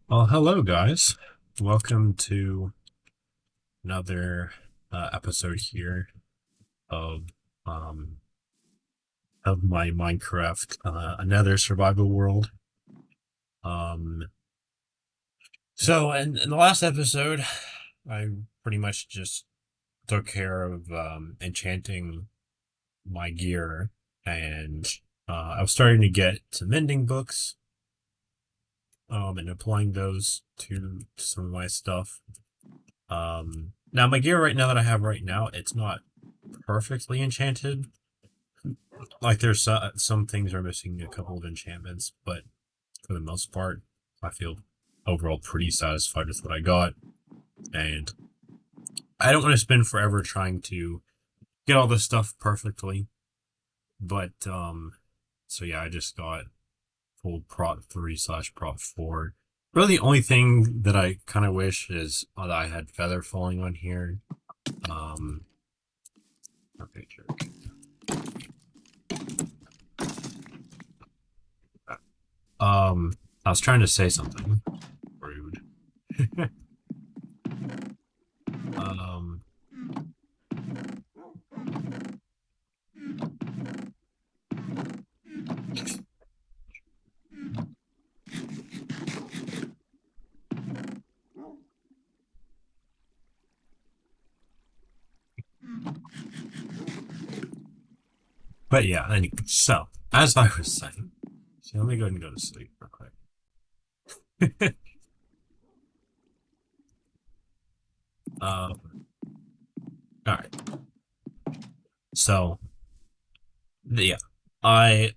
Well, hello guys. Welcome to another episode here of um of my Minecraft another survival world. Um in the last episode, I pretty much just took care of enchanting my gear, and I was starting to get some mending books and applying those to some of my stuff. Now my gear right now that I have right now, it's not perfectly enchanted. Like there's some things are missing a couple of enchantments, but for the most part, I feel overall pretty satisfied with what I got. And I don't want to spend forever trying to get all this stuff perfectly. But so yeah, I just got full prot 3 slash prot 4. Really, the only thing that I kind of wish is that I had feather falling on here. Um, okay, jerk. Um, I was trying to say something rude. um, but yeah, anyway, so as I was saying, so let me go ahead and go to sleep real quick. um, all right. So yeah, I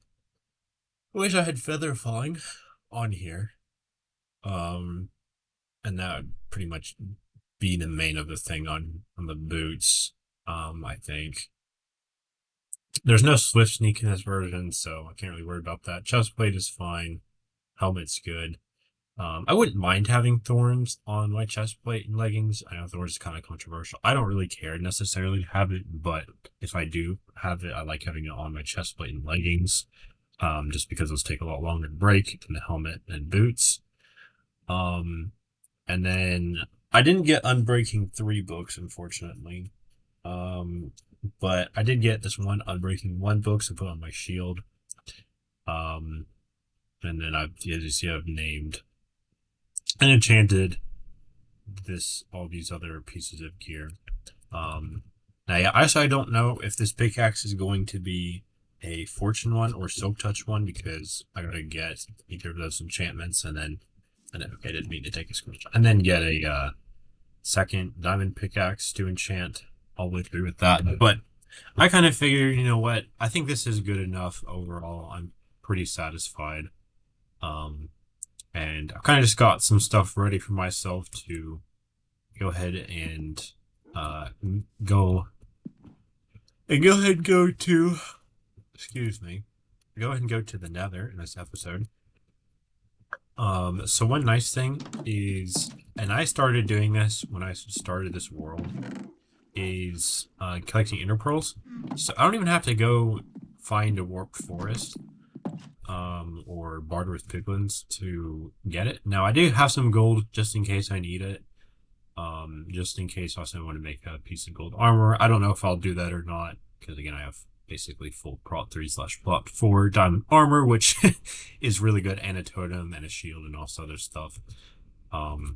wish I had feather falling on here. Um, and that would pretty much be the main of the thing on the boots. I think there's no swift sneak in this version, so I can't really worry about that. Chestplate is fine. Helmet's good. I wouldn't mind having thorns on my chest plate and leggings. I know thorns is kind of controversial. I don't really care necessarily to have it, but if I do have it, I like having it on my chest plate and leggings. Just because those take a lot longer to break than the helmet and boots. Um, and then I didn't get Unbreaking 3 books, unfortunately. Um, but I did get this one Unbreaking 1 books to put on my shield. Um, and then as you see, I've named and enchanted all these other pieces of gear. Now, yeah, I don't know if this pickaxe is going to be a fortune one or silk touch one because I gotta get either of those enchantments and then okay, I didn't mean to take a screenshot, and then get a second diamond pickaxe to enchant all the way through with that. But I kind of figure, you know what? I think this is good enough overall. I'm pretty satisfied. Um, and I've kind of just got some stuff ready for myself to go ahead and uh, go go ahead and go to excuse me go ahead and go to the nether in this episode. So one nice thing is, and I started doing this when I started this world, is collecting inner pearls. So I don't even have to go find a warped forest or barter with piglins to get it. Now I do have some gold just in case I need it. Just in case also I want to make a piece of gold armor. I don't know if I'll do that or not, because again, I have basically full prot 3 slash plot 4 diamond armor, which is really good, and a totem and a shield and all this other stuff. Um,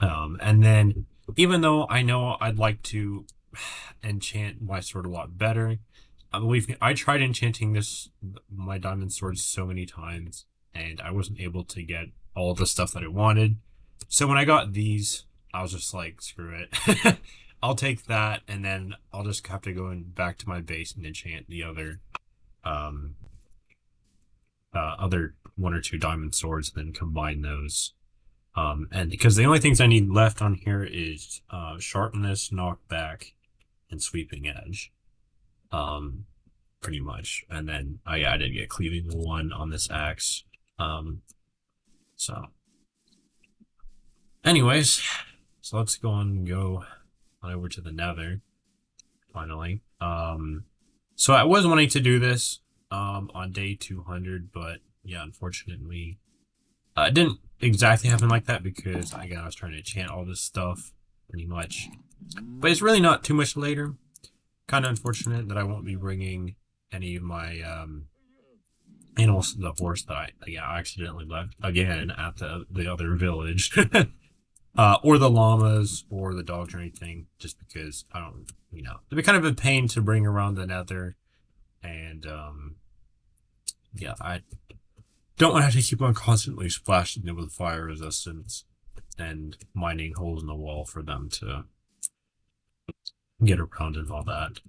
and then even though I know I'd like to enchant my sword a lot better, believe me, I tried enchanting my diamond sword so many times, and I wasn't able to get all the stuff that I wanted. So when I got these, I was just like, screw it. I'll take that, and then I'll just have to go back to my base and enchant the um, other one or two diamond swords, and then combine those. And because the only things I need left on here is sharpness, knockback, and sweeping edge. Um, Pretty much. And then I did get cleaving 1 on this axe. Um, so anyways, so let's go on over to the nether finally. So I was wanting to do this on day 200, but yeah, unfortunately It didn't exactly happen like that because again I was trying to enchant all this stuff pretty much, but it's really not too much later. Kind of unfortunate that I won't be bringing any of my animals to the horse that I accidentally left again at the other village. Or the llamas or the dogs or anything, just because I don't, it'd be kind of a pain to bring around the Nether, and yeah, I don't want to have to keep on constantly splashing it with fire resistance and mining holes in the wall for them to get around and all that.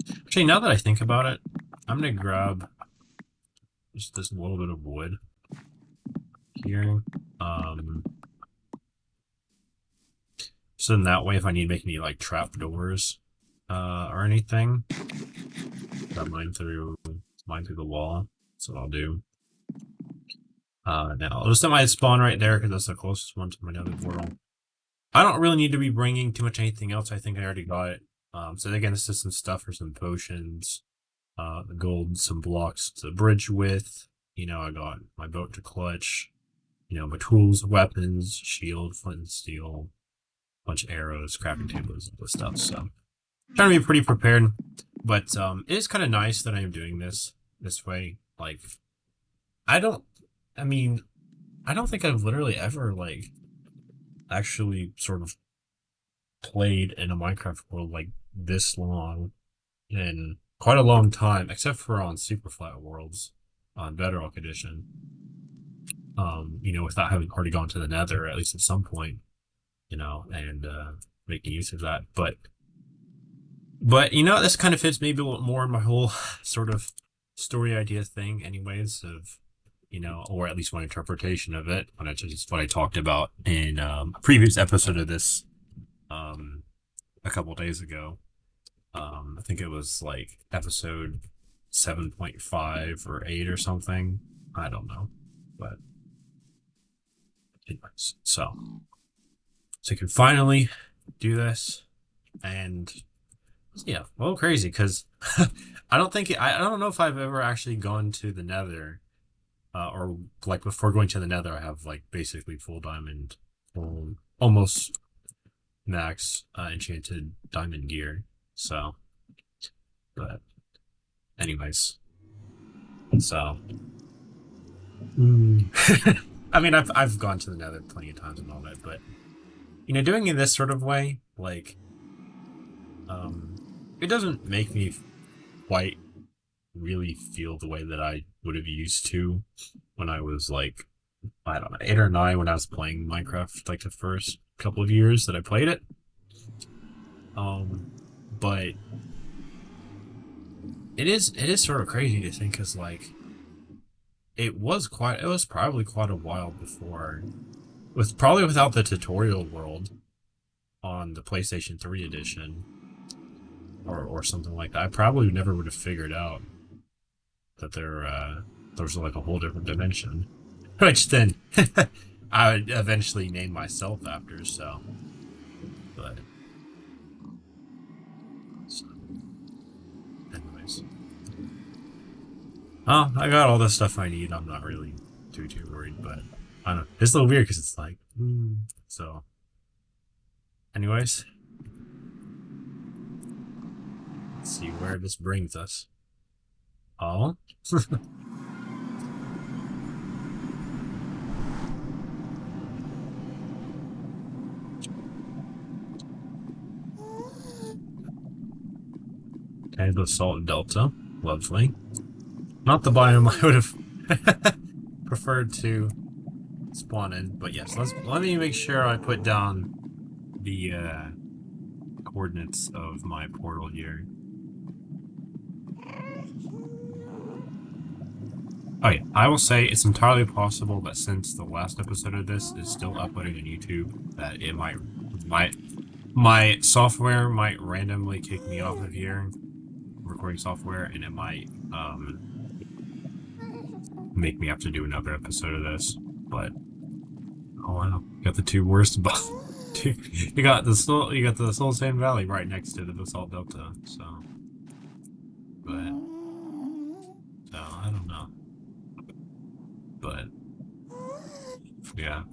Actually, now that I think about it, I'm gonna grab just this little bit of wood here. So in that way, if I need to make any like trap doors or anything, that mine through the wall. That's what I'll do. Now I'll just set my spawn right there because that's the closest one to my nether portal. I don't really need to be bringing too much anything else. I think I already got it. So again, this is some stuff for some potions, the gold, some blocks to bridge with. I got my boat to clutch. My tools, weapons, shield, flint and steel, bunch of arrows, crafting tables, all this stuff. So I'm trying to be pretty prepared. But it is kind of nice that I am doing this way. Like, I don't think I've literally ever like actually sort of played in a Minecraft world like this long in quite a long time, except for on super flat worlds on Bedrock Edition. Without having already gone to the Nether at least at some point, and making use of that. But this kind of fits maybe a little more in my whole sort of story idea thing, anyways, of or at least my interpretation of it, which is what I talked about in a previous episode of this a couple days ago. I think it was like episode 7.5 or 8 or something. I don't know, but anyways, so I can finally do this, and yeah, well, crazy because I don't know if I've ever actually gone to the Nether, or like before going to the Nether, I have like basically full diamond, almost max enchanted diamond gear. So, but anyways, so I mean, I've gone to the Nether plenty of times and all that, but doing it this sort of way, like, it doesn't make me quite really feel the way that I would have used to when I was like, I don't know, 8 or 9 when I was playing Minecraft, like the first couple of years that I played it. But it is sort of crazy to think, because like it was probably quite a while before, probably without the tutorial world on the PlayStation 3 edition or something like that, I probably never would have figured out that there's like a whole different dimension, which then I would eventually name myself after. So, but anyways, I got all the stuff I need. I'm not really too worried, but I don't know. It's a little weird because it's like, so. Anyways, let's see where this brings us. Oh. Okay, the Salt Delta. Lovely. Not the biome I would have preferred to spawn in, but yes, let me make sure I put down the coordinates of my portal here. Oh yeah, I will say it's entirely possible that since the last episode of this is still uploading on YouTube, that it my software might randomly kick me off of here, recording software, and it might make me have to do another episode of this. But oh wow, you got the two worst buffs. You got the Soul Sand Valley right next to the Basalt Delta, so I don't know. But yeah,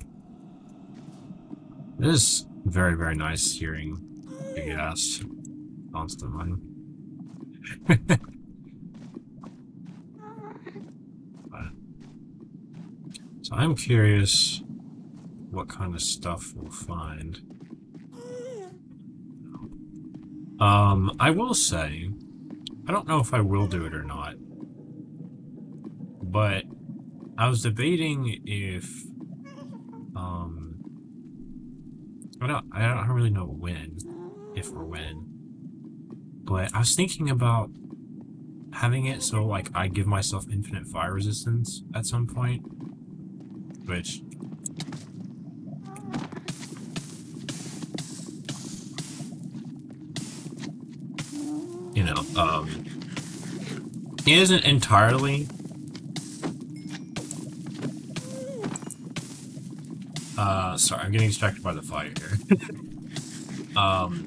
it is very, very nice hearing big ass constantly. But, so I'm curious what kind of stuff we'll find. I will say, I don't know if I will do it or not, but I was debating if, I don't really know when, if or when, but I was thinking about having it so, like, I give myself infinite fire resistance at some point, which, you know, isn't entirely, sorry, I'm getting distracted by the fire here. um,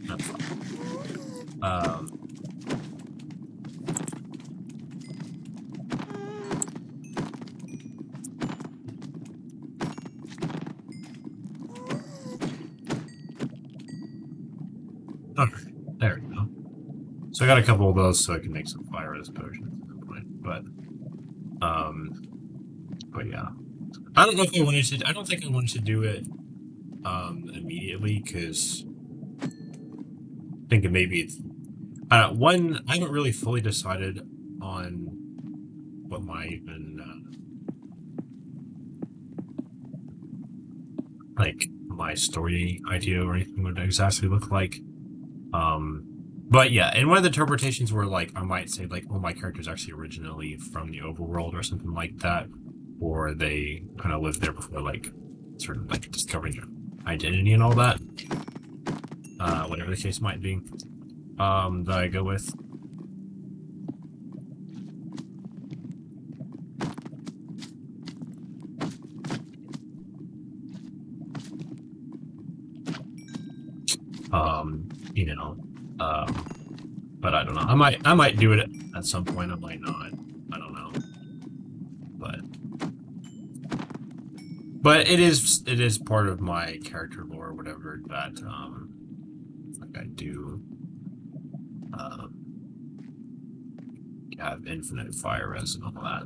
That's fine. Okay, there we go. So I got a couple of those so I can make some fire resist potions at some point, but yeah. I don't know if I wanted to, I don't think I wanted to do it, immediately, because thinking maybe it's, one, I haven't really fully decided on what my even, like, my story idea or anything would exactly look like. But yeah, and one of the interpretations were like, I might say like, oh, my character's actually originally from the overworld or something like that, or they kind of lived there before, like, sort of like discovering their identity and all that. Whatever the case might be. That I go with. You know, but I don't know. I might do it at some point. I might not. I don't know. But it is part of my character lore or whatever that like I do have infinite fire res and all that.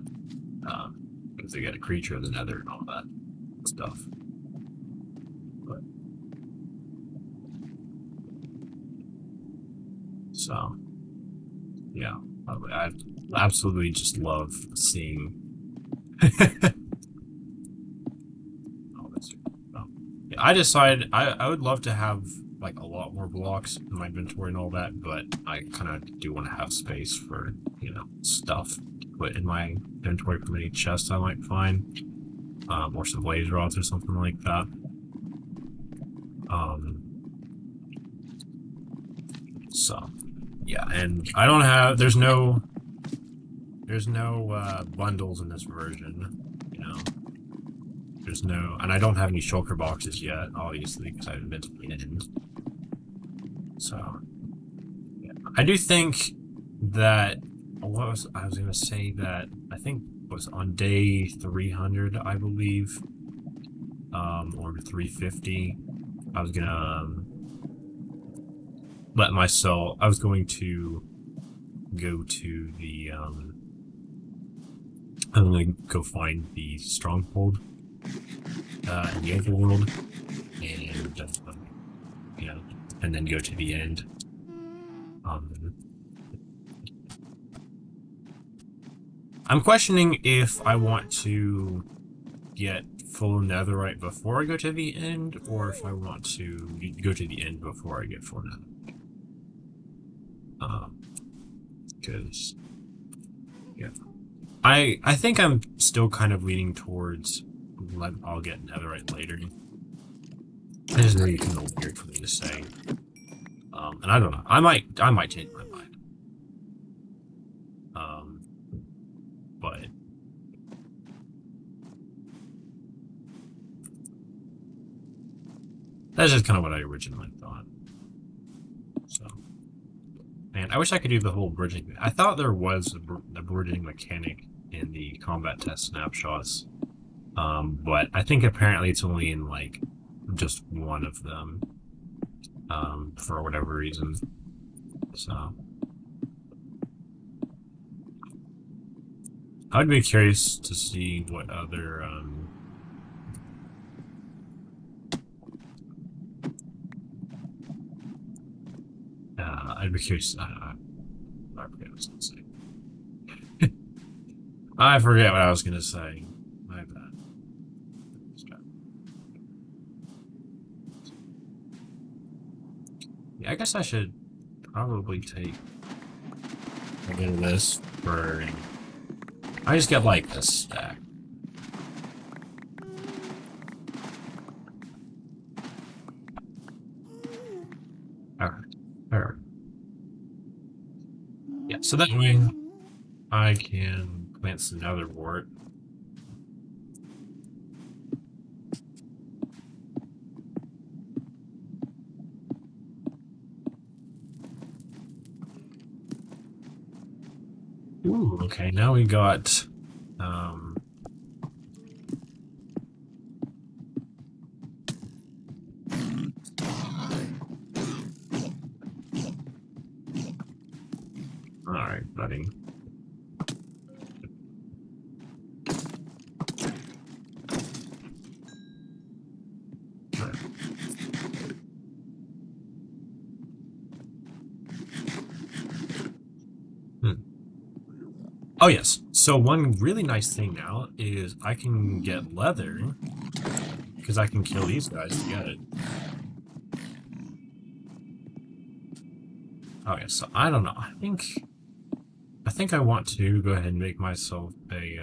Because they get a creature of the Nether and all that stuff. But so yeah, I absolutely just love seeing all this. Yeah, I decided I would love to have like a lot more blocks in my inventory and all that, but I kind of do want to have space for, you know, stuff to put in my inventory from any chests I might find, or some blaze rods or something like that. So yeah, and I don't have, there's no bundles in this version, you know. There's no, and I don't have any shulker boxes yet, obviously, because I haven't been to the end. So yeah. I do think that, what was I was gonna say that I think was on day 300, I believe, or 350. I was gonna let myself. I was going to go to the. I'm gonna go find the stronghold in the overworld, and you know, and then go to the end. I'm questioning if I want to get full netherite before I go to the end, or if I want to go to the end before I get full netherite. Because yeah, I think I'm still kind of leaning towards I'll get netherite later. I just know you can know weird for me to say. And I don't know. I might change my mind. But that's just kind of what I originally thought. So, man, I wish I could do the whole bridging. I thought there was a bridging mechanic in the combat test snapshots. But I think apparently it's only in like just one of them, for whatever reason. So I'd be curious to see what other I'd be curious. I forget what I was gonna say. I forget what I was gonna say. My bad. Yeah, I guess I should probably take a bit of this for. I just get like a stack. Alright. Alright. Yeah, so that way I can plant some nether wart. Ooh, okay, now we got alright, buddy. Oh yes, so one really nice thing now is I can get leather because I can kill these guys to get it. Oh yeah, so I don't know. I think I want to go ahead and make myself a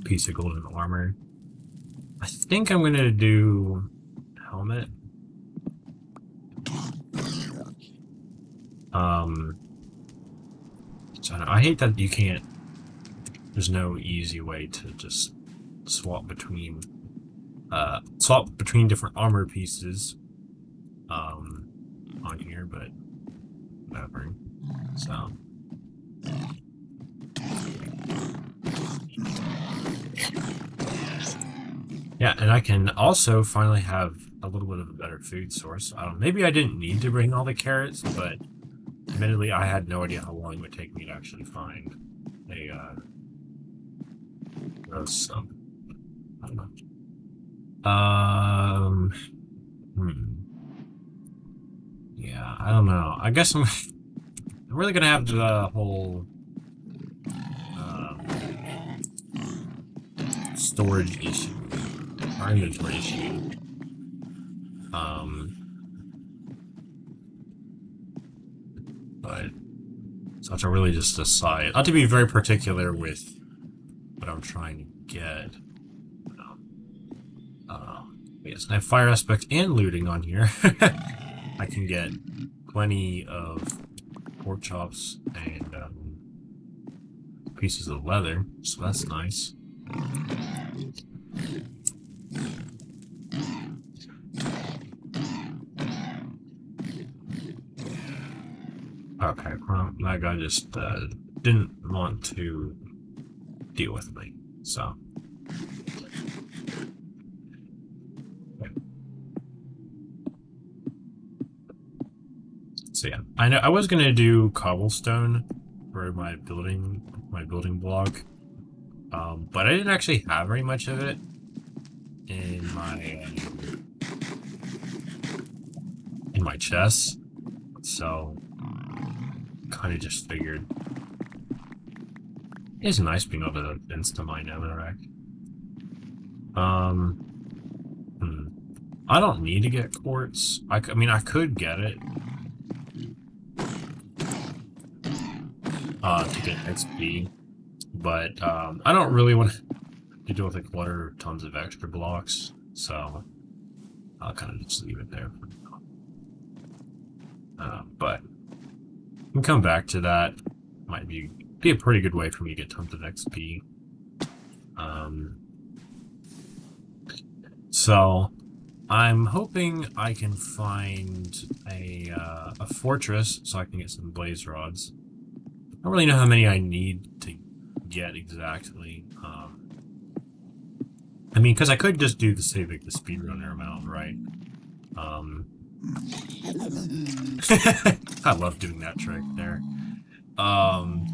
piece of golden armor. I think I'm gonna do helmet. So I hate that you can't. There's no easy way to just swap between different armor pieces on here, but whatever. So yeah, and I can also finally have a little bit of a better food source. Maybe I didn't need to bring all the carrots, but admittedly, I had no idea how long it would take me to actually find a roast some. I don't know. Yeah, I don't know. I guess I'm really gonna have the whole storage issue, or inventory issue. But so I have to really just decide. I have to be very particular with what I'm trying to get. Yes, and I have fire aspect and looting on here. I can get plenty of pork chops and pieces of leather, so that's nice. Okay, well, that guy just didn't want to deal with me, so. So yeah, I know I was gonna do cobblestone for my building block, but I didn't actually have very much of it in my chest, so kind of just figured it's nice being able to insta mine netherrack. I don't need to get quartz. I mean, I could get it to get XP, but I don't really want to deal with like clutter tons of extra blocks, so I'll kind of just leave it there for now. But we can come back to that. Might be a pretty good way for me to get tons of XP. So I'm hoping I can find a fortress so I can get some blaze rods. don't really know how many I need to get exactly. I mean, because I could just do the like the speedrunner amount, right? I love doing that trick there. Um,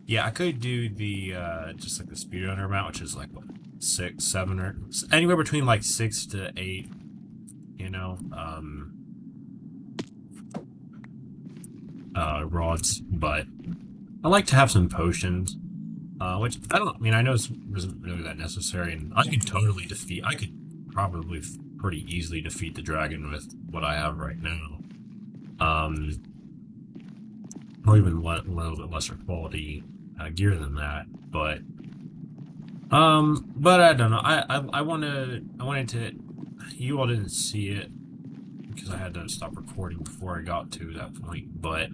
yeah, I could do the just like the speedrunner amount, which is like what 6, 7, or anywhere between like 6 to 8. You know, rods, but I like to have some potions. Which I mean, I know it isn't really that necessary, and I could totally defeat. I could probably pretty easily defeat the dragon with what I have right now. Or even a little bit lesser quality gear than that. But I don't know. I wanted to. You all didn't see it because I had to stop recording before I got to that point. But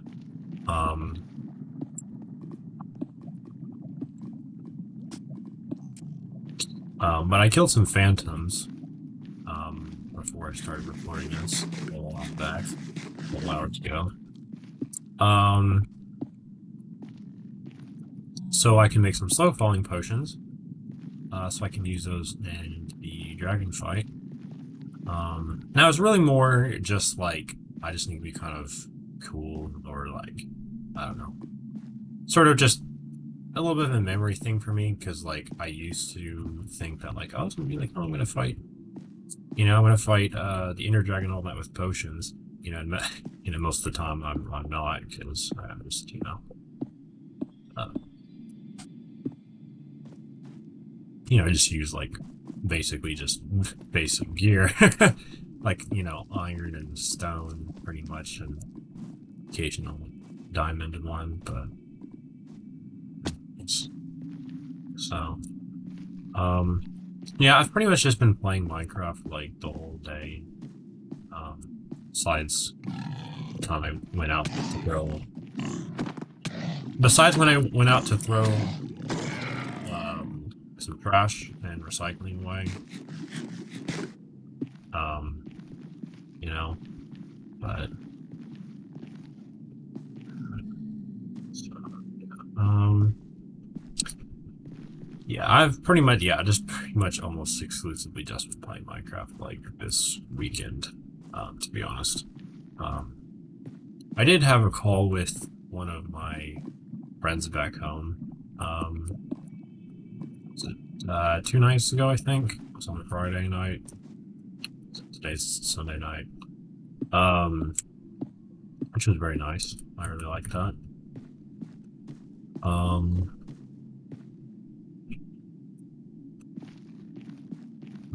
I killed some phantoms before I started recording this a while back, a couple hours ago. So I can make some slow falling potions. So I can use those in the dragon fight. Now it's really more just like I just need to be kind of cool, or like I don't know, sort of just a little bit of a memory thing for me, because like I used to think that like I was gonna be like, oh, I'm gonna fight, I'm gonna fight the inner dragon all night with potions, and most of the time I'm not, because I'm just uh, I just use like basically just basic gear, like iron and stone pretty much, and occasional diamond and one, but so yeah, I've pretty much just been playing Minecraft like the whole day. Besides the time I went out to throw. Besides when I went out to throw some trash and recycling away. You know, but yeah, I've pretty much just pretty much almost exclusively just been playing Minecraft like this weekend, to be honest. I did have a call with one of my friends back home. Was it 2 nights ago, I think? It was on a Friday night. Today's Sunday night. Which was very nice. I really liked that.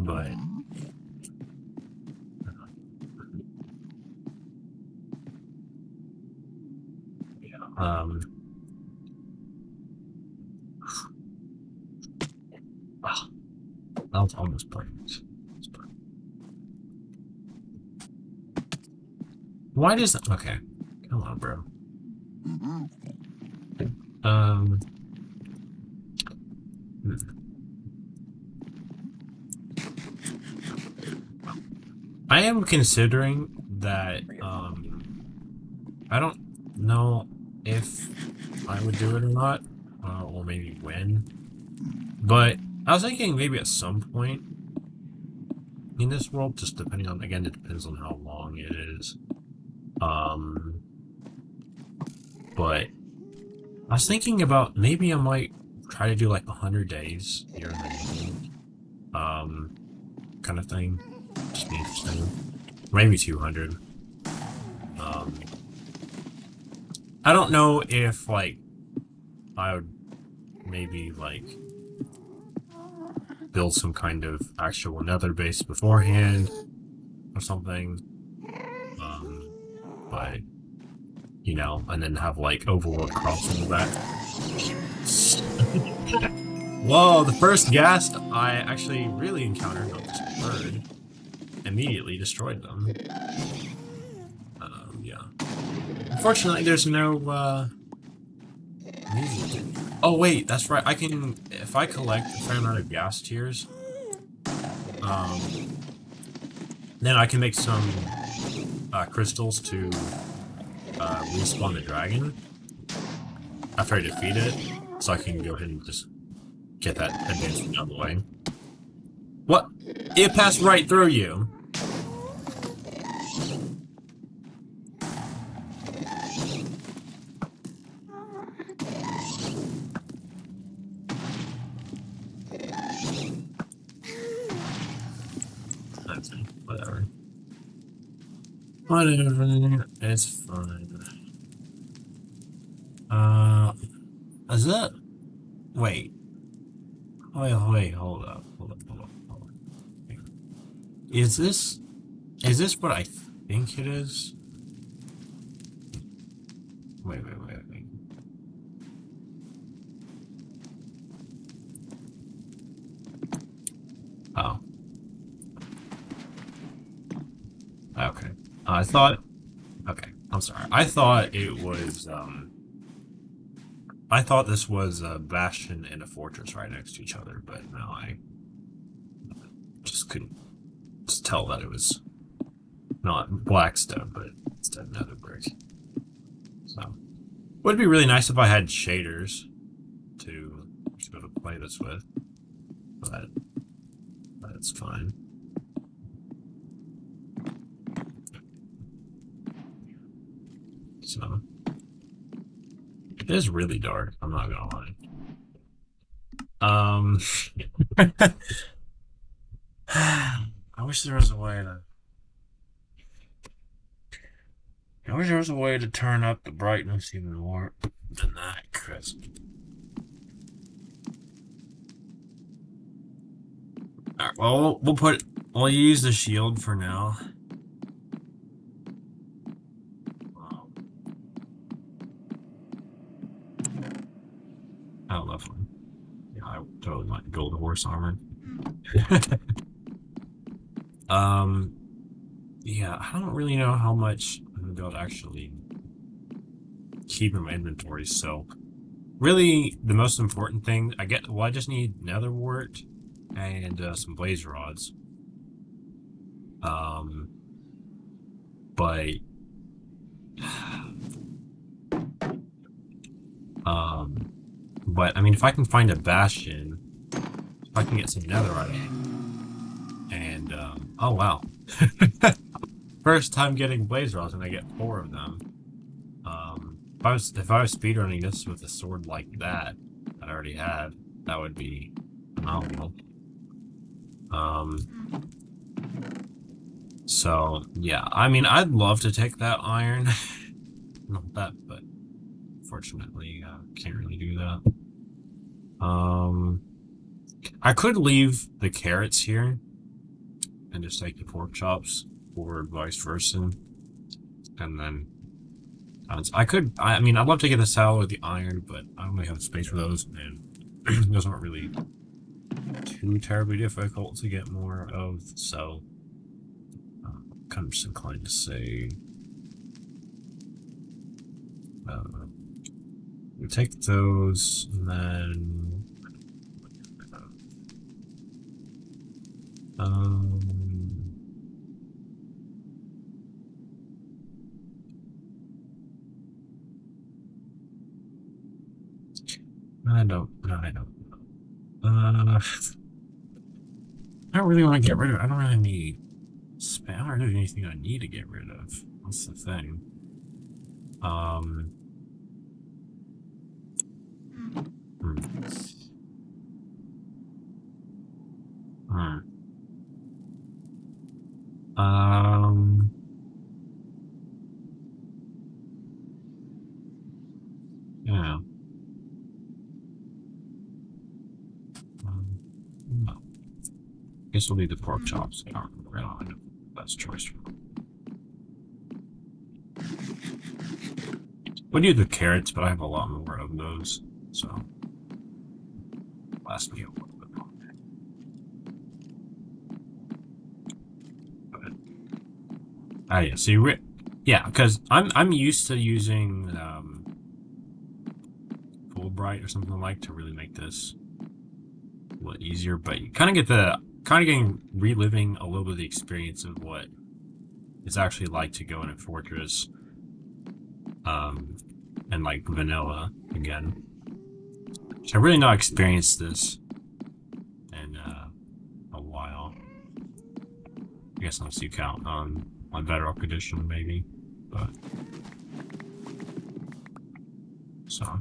But yeah, that was almost perfect. Why does that? Okay, come on, bro. I am considering that. I don't know if I would do it or not, or maybe when. But I was thinking maybe at some point in this world, just depending on, again, it depends on how long it is. But I was thinking about maybe I might try to do like 100 days here in the kind of thing. Just be interesting. Maybe 200. I don't know if like I would maybe like build some kind of actual nether base beforehand or something. But and then have like overworld crops and all that. Whoa, the first ghast I actually really encountered, not just bird, immediately destroyed them. Yeah. Unfortunately, there's no music. Oh wait, that's right. I can, if I collect a fair amount of ghast tears, then I can make some crystals to respawn the dragon. after I defeat it, so I can go ahead and just get that advancement out of the way. What? It passed right through you. Whatever. Whatever. It's fine. Is that? Wait. Wait, hold up. Hold up. Is this what I think it is? Wait. Oh. Okay. I thought, okay, I'm sorry. I thought it was, I thought this was a bastion and a fortress right next to each other, but no, I just couldn't just tell that it was not blackstone, but instead nether brick. So, would be really nice if I had shaders to be able to play this with, but that's fine. So, it is really dark, I'm not gonna lie. I wish there was a way to. I wish there was a way to turn up the brightness even more than that, because. Alright, well, we'll use the shield for now. I love one. Yeah, I totally like gold horse armor. Yeah, I don't really know how much I'm gonna be able to actually keep in my inventory, so really the most important thing I just need nether wart and some blaze rods. But but I mean, if I can find a bastion, if I can get some netherite, and oh wow, first time getting blaze rods, and I get 4 of them. If I was speedrunning this with a sword like that I already had, that would be phenomenal. So yeah, I mean, I'd love to take that iron, not that, but fortunately, can't really do that. I could leave the carrots here and just take the pork chops, or vice versa, and then I mean, I'd love to get the salad with the iron, but I don't really have space for those, and those aren't really too terribly difficult to get more of, so I'm kind of just inclined to say we take those, and then I don't. I don't really want to get rid of. I don't really need. I don't really have anything I need to get rid of. That's the thing. Hmm. Yeah. No. Guess we'll need the pork chops. I don't know. Best choice. We'll do the carrots, but I have a lot more of those, so last me a little bit longer. But, yeah. So yeah, because I'm used to using Fulbright or something like to really make this a little easier, but you kind of getting reliving a little bit of the experience of what it's actually like to go in a fortress. and like vanilla again. So I really not experienced this in a while. I guess unless you count on Bedrock Edition maybe, but so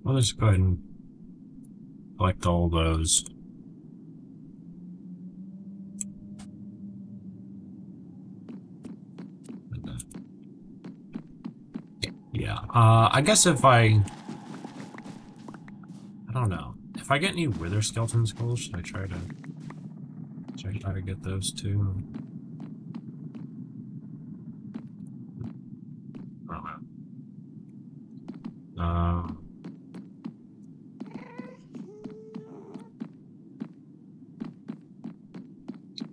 we'll just go ahead and collect all those. Yeah, I guess if I don't know. If I get any wither skeleton skulls, should I try to get those too? I don't know.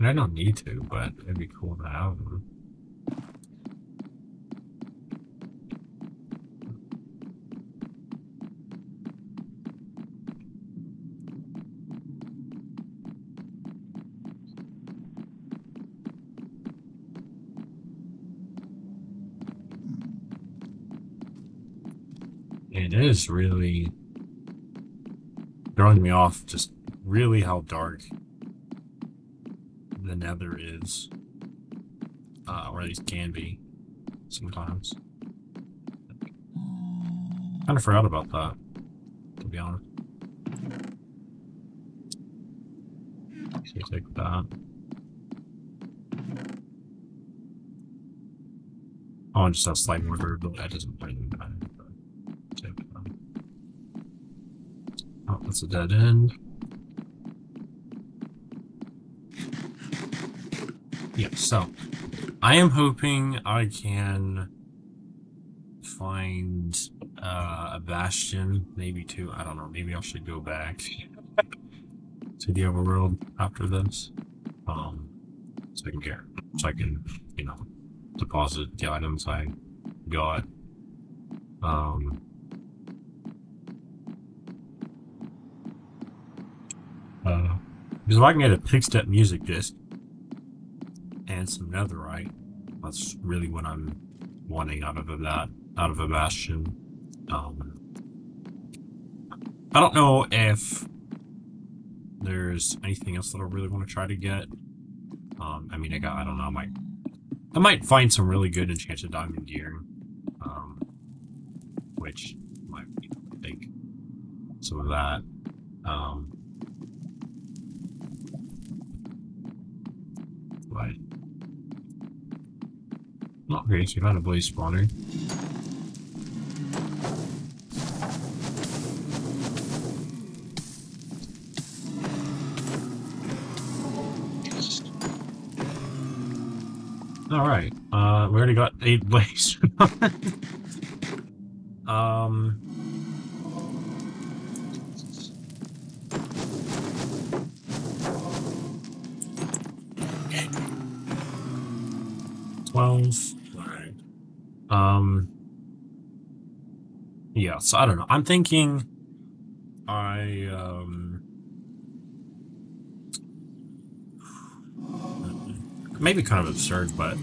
I don't need to, but it'd be cool to have them. It is really throwing me off, just really how dark the Nether is, or at least can be sometimes. Kind of forgot about that, to be honest. So take that. Oh, and just have slight mortar, but that doesn't really matter. Take that. Oh, that's a dead end. Yeah, so I am hoping I can find a bastion, maybe two. I don't know. Maybe I should go back to the overworld after this, so I can, you know, deposit the items I got. Because if I can get a pick-step music disc and some netherite, that's really what I'm wanting out of a bastion. I don't know if there's anything else that I really want to try to get. I mean, I don't know, I might find some really good enchanted diamond gear, which might take some of that. But not great. So you found a blaze spawner. All right. We already got 8 blaze. Okay. 12. All right. Yeah. So I don't know. I'm thinking maybe kind of absurd, but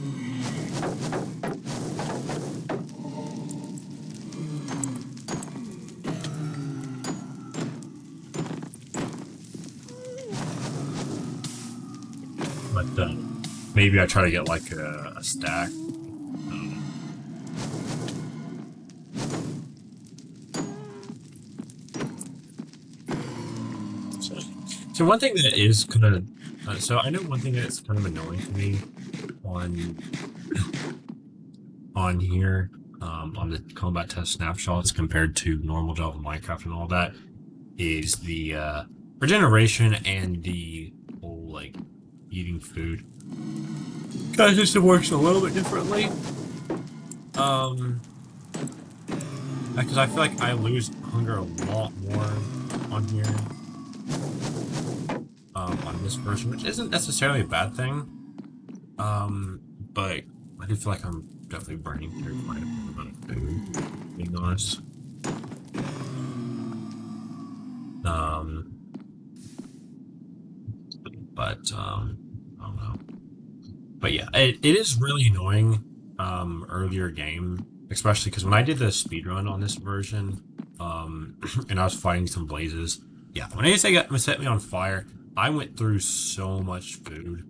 maybe I try to get like a stack. So one thing that is kind of so I know one thing that's kind of annoying to me on here, on the combat test snapshots compared to normal Java Minecraft and all that, is the regeneration and the whole like eating food. Kind of just works a little bit differently. Because I feel like I lose hunger a lot more on here. On this version, which isn't necessarily a bad thing. But I do feel like I'm definitely burning through quite a bit amount of food, being honest. But I don't know. But But yeah, it is really annoying earlier game, especially because when I did the speedrun on this version, and I was fighting some blazes, yeah, when they say set me on fire, I went through so much food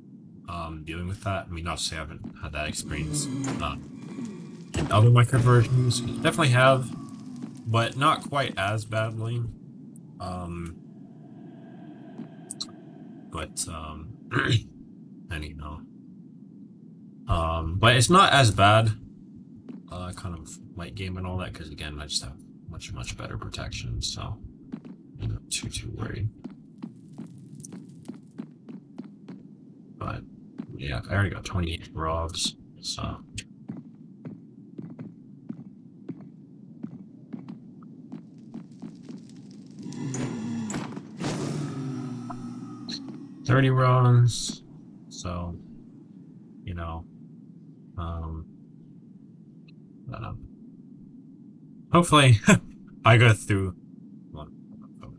dealing with that. I mean, not to say I haven't had that experience in other Minecraft versions. Definitely have, but not quite as badly. Um, but anyhow, but it's not as bad. Kind of late game and all that because again, I just have much better protection, so I'm not too worried. But yeah, I already got 28 rods, so 30 rods. So you know, um, I don't know. Hopefully, I go through. Well,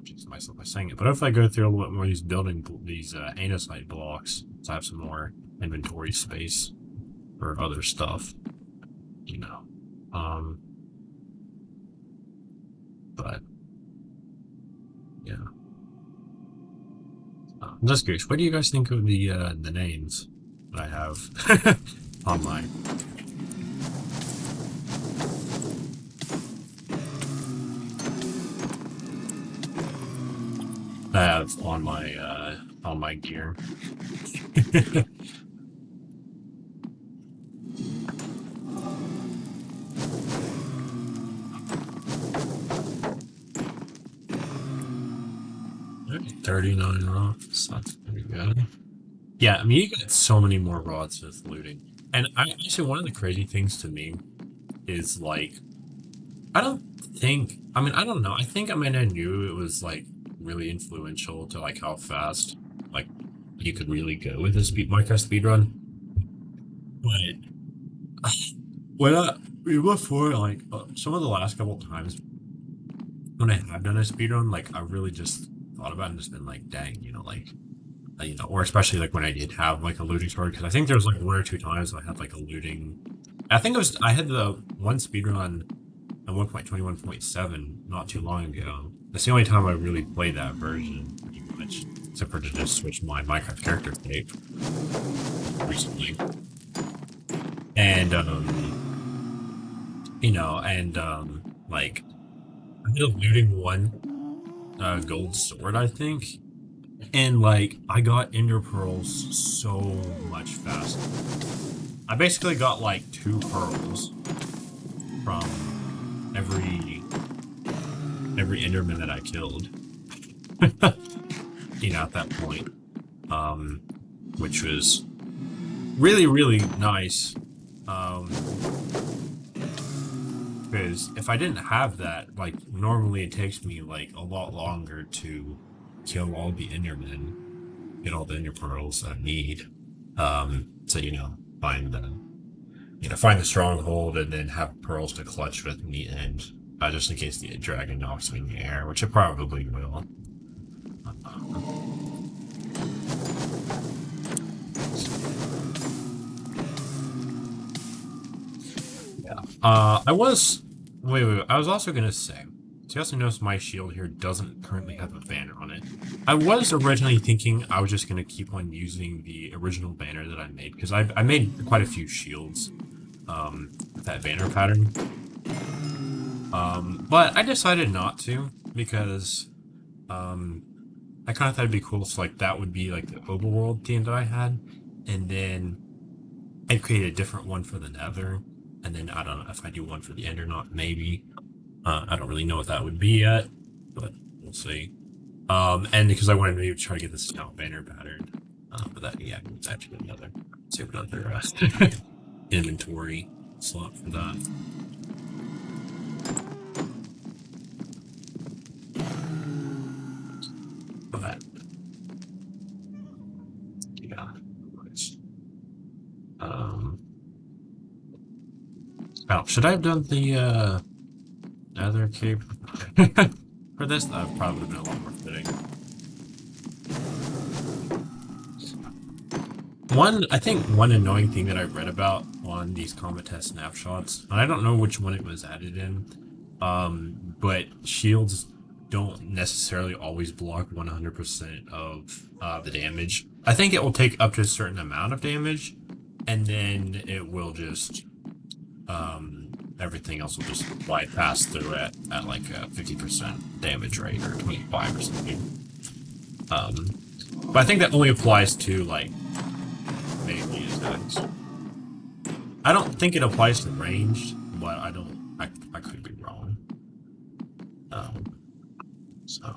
jeez, myself by saying it, but if I go through a little bit more of these these andesite blocks, so I have some more inventory space for other stuff, you know. Um, but yeah, I'm just curious. What do you guys think of the names that I have on my? I have on my gear. 39 rods. That's pretty good. Yeah, I mean, you get so many more rods with looting. And actually, one of the crazy things to me is like, I don't I mean, I don't know. I mean, I knew it was like really influential to like how fast like you could really go with a Minecraft speedrun. But when before, like, some of the last couple times when I have done a speedrun, like, I really just thought about it and just been like, dang, like, or especially like when I did have like a looting story, because I think there was like one or two times I had like a looting. I had the one speedrun at 1.21.7 not too long ago. That's the only time I really played that version, pretty much, except for to just switch my Minecraft character tape recently. And like I did a looting one gold sword, I think. And like I got ender pearls so much faster. I basically got like 2 pearls from every enderman that I killed. At that point. Which was really nice. Because if I didn't have that, like normally it takes me like a lot longer to kill all the endermen, get all the ender pearls I need. So find the stronghold and then have pearls to clutch with in the end, just in case the dragon knocks me in the air, which it probably will. Yeah. I was. Wait. I was also gonna say. So you also notice my shield here doesn't currently have a banner on it. I was originally thinking I was just gonna keep on using the original banner that I made because I made quite a few shields, with that banner pattern. But I decided not to because, I kind of thought it'd be cool. So like that would be like the overworld theme that I had, and then I'd create a different one for the Nether, and then I don't know if I do one for the End or not. Maybe I don't really know what that would be yet, but we'll see. And because I wanted to try to get the scout banner pattern, but it's actually another save another inventory slot for that. But yeah, oh, should I have done the Nether cape for this? That probably would have been a lot more fitting. I think one annoying thing that I read about on these Comet Test snapshots, and I don't know which one it was added in, but shields don't necessarily always block 100% of the damage. I think it will take up to a certain amount of damage, and then it will just, everything else will just bypass through at like a 50% damage rate or 25 or something. But I think that only applies to like melee attacks. I don't think it applies to ranged, but I could be wrong. Um, so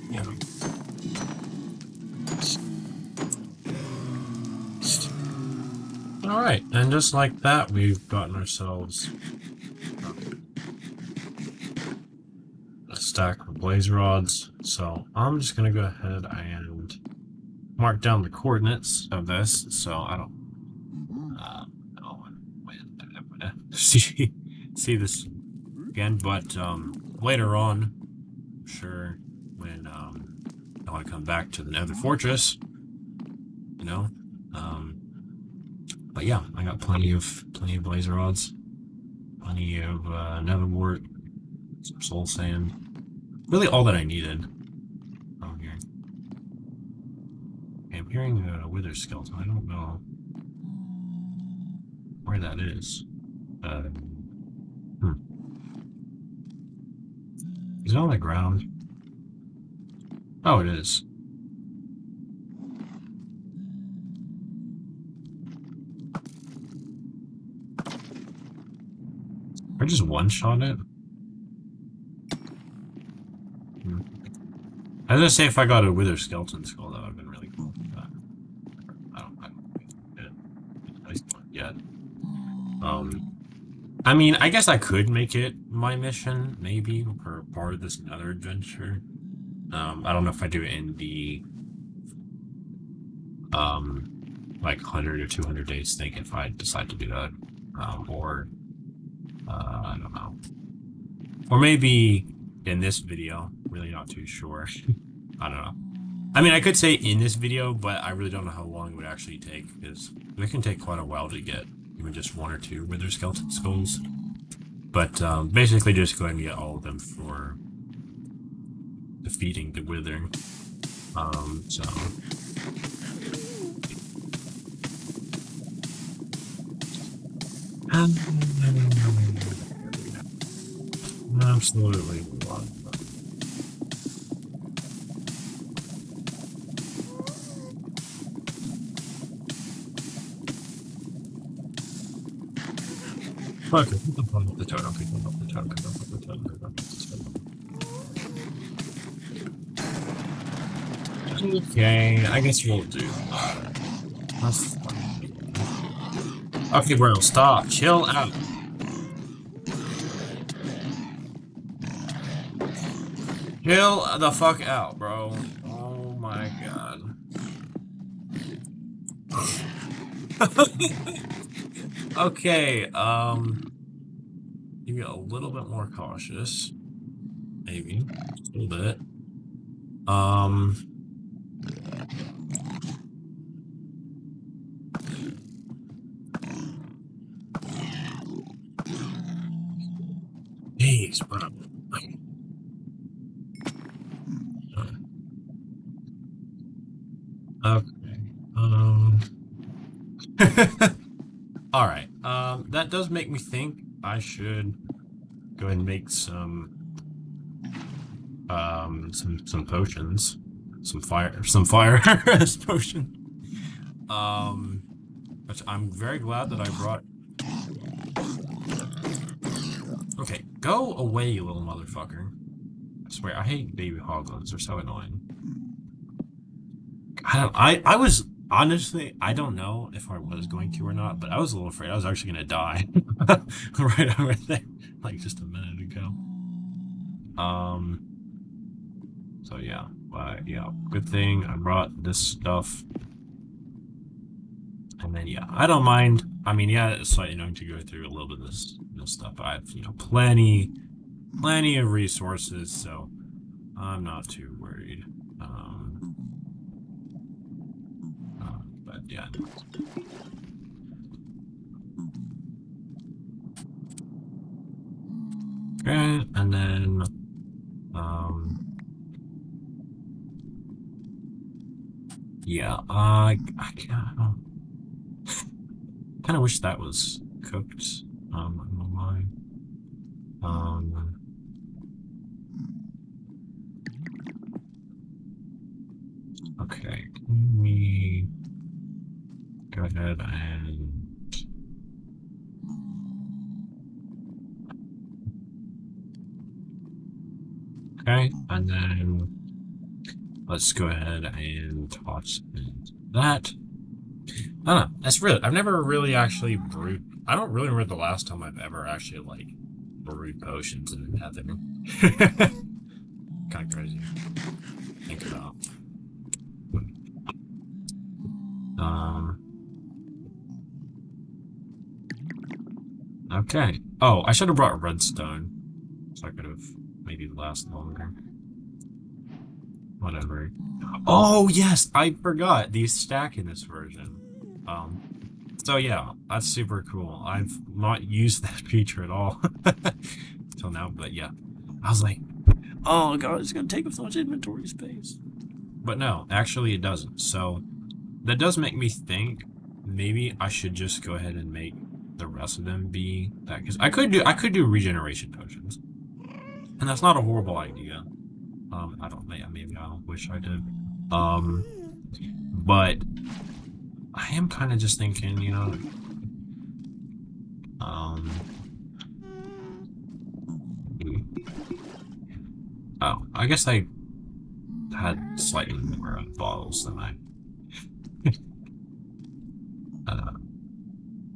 yeah. All right, and just like that, we've gotten ourselves a stack of blaze rods. So I'm just gonna go ahead and mark down the coordinates of this, so I don't know when I'm gonna see this again. But later on, I'm sure when I want to come back to the Nether Fortress, you know. But yeah, I got plenty of blaze rods, plenty of nether wart, some soul sand. Really, all that I needed. Oh, here. Okay, I'm hearing a wither skeleton. I don't know where that is. Hmm. Is it on the ground? Oh, it is. I just one-shot it. Hmm. I was gonna say if I got a wither skeleton skull, that would have been really cool. But I don't get it. At least not yet. I mean, I guess I could make it my mission, maybe, or part of this Nether adventure. I don't know if I do it in the like 100 or 200 days thing if I decide to do that, or I don't know, or maybe in this video. Really not too sure. I don't know. I mean, I could say in this video, but I really don't know how long it would actually take because it can take quite a while to get even just one or two wither skeleton skulls. But basically, just go ahead and get all of them for defeating the wither. So. Absolutely. Okay, pick up the totem, pick up the totem, pick up the totem, pick up the totem. Okay, I guess we'll do that. That's fine. Okay, bro, stop. Chill out. Chill the fuck out, bro. Oh my god. Okay, you get a little bit more cautious. Maybe. Just a little bit. Jeez, bro. Okay. All right. That does make me think I should go ahead and make some potions, some fire potion. Which I'm very glad that I brought. Okay, go away, you little motherfucker. I swear, I hate baby hoglins. They're so annoying. I was honestly, I don't know if I was going to or not, but I was a little afraid I was actually gonna die right over there, like just a minute ago. So yeah, but yeah, good thing I brought this stuff. And then yeah, I don't mind. I mean, yeah, it's slightly annoying to go through a little bit of this stuff, but I have, plenty of resources, so I'm not too worried. But yeah. Okay, and then yeah, I kind of wish that was cooked. I don't know why. Okay, let me go ahead and okay, and then let's go ahead and toss in that. I don't know. That's really, I've never really actually brewed. I don't really remember the last time I've ever actually like brewed potions in Nether. Kind of crazy. Think about. Um. Okay. Oh, I should have brought redstone, so I could have maybe last longer. Whatever. Oh yes, I forgot these stack in this version. So yeah, that's super cool. I've not used that feature at all till now, but yeah, I was like, oh god, it's gonna take up so much inventory space. But no, actually it doesn't. So that does make me think maybe I should just go ahead and make the rest of them be that, because I could do regeneration potions, and that's not a horrible idea. I don't know, maybe I wish I did. But I am kind of just thinking, um, oh, I guess I had slightly more bottles than I. Uh,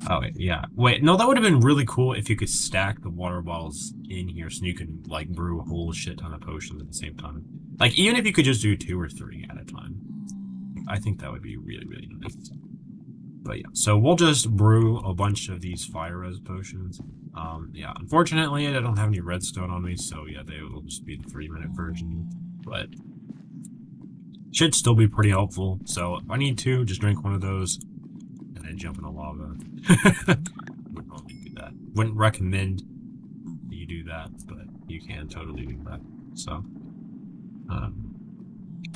oh wait, yeah. Wait, no, that would have been really cool if you could stack the water bottles in here, so you could like brew a whole shit ton of potions at the same time. Like even if you could just do 2 or 3 at a time, I think that would be really, really nice. But yeah, so we'll just brew a bunch of these fire res potions. Yeah, unfortunately, I don't have any redstone on me, so yeah, they will just be the 3-minute version. But should still be pretty helpful. So if I need to, just drink one of those and then jump in the lava. Wouldn't normally do that. Wouldn't recommend that you do that, but you can totally do that. So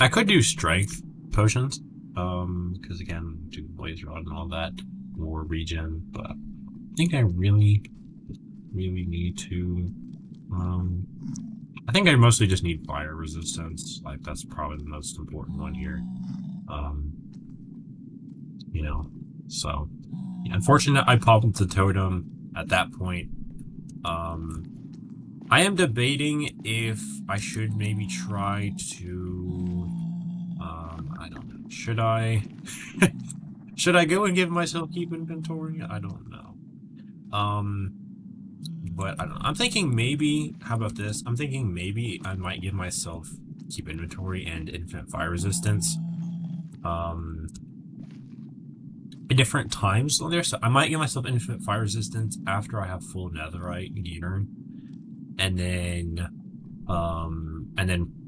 I could do strength potions, because again, do blaze rod and all that, more regen. But I think I really, really need to. I think I mostly just need fire resistance. Like that's probably the most important one here. Um, you know, so yeah, unfortunate I popped the totem at that point. I am debating if I should maybe try to. I don't know. Should I? Should I go and give myself keep inventory? I don't know. But I don't know. I'm thinking maybe. How about this? I'm thinking maybe I might give myself keep inventory and infinite fire resistance. At different times on there. So I might give myself infinite fire resistance after I have full netherite gear, and then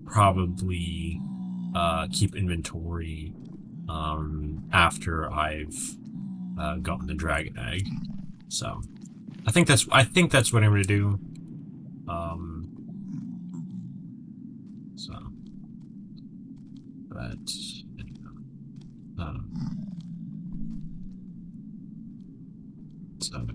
probably keep inventory after I've gotten the dragon egg. So I think that's what I'm gonna do. So but so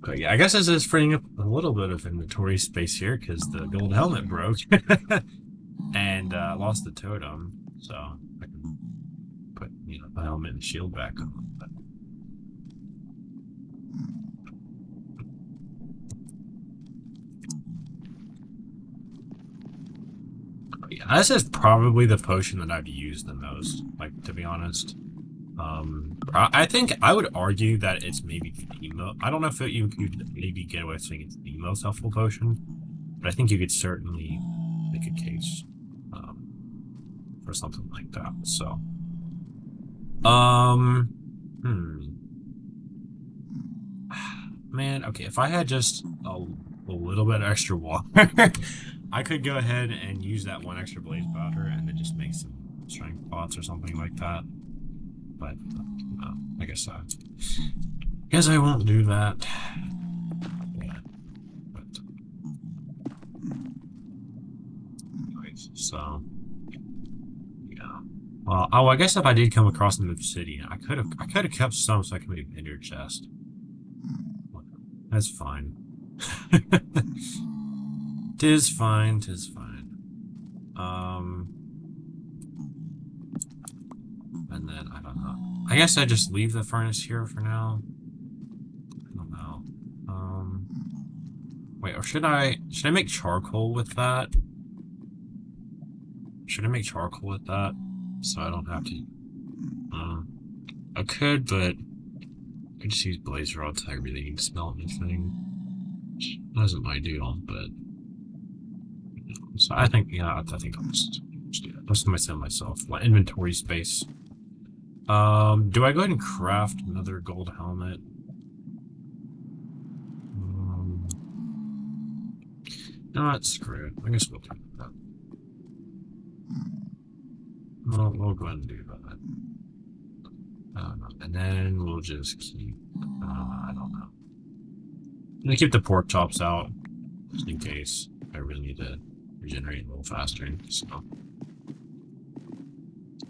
but yeah, I guess this is freeing up a little bit of inventory space here because the gold helmet broke and lost the totem, so I can put the helmet and shield back on. But yeah, this is probably the potion that I've used the most. Like to be honest, I think I would argue that it's maybe the most. I don't know if you could maybe get away with saying it's the most helpful potion, but I think you could certainly make a case for something like that. So, hmm. man, okay, if I had just a little bit extra water, I could go ahead and use that one extra blaze powder and then just make some strength pots or something like that. But I guess I won't do that. Yeah, but anyways, so yeah. Well, oh, I guess if I did come across an obsidian, I could have kept some so I could make an ender chest. That's fine. Tis fine, tis fine. And then I don't know. I guess I just leave the furnace here for now. I don't know. Wait, or should I make charcoal with that? Should I make charcoal with that? So I don't have to. I could, but I could just use blaze rods. I really need to smelt anything. That isn't my deal, but so I think I think I'll just do that. Just myself. My inventory space. Do I go ahead and craft another gold helmet? Not screw it. I guess we'll do that. We'll go ahead and do that. And then we'll just keep. I don't know. I'm gonna keep the pork chops out just in case I really need to regenerate a little faster. So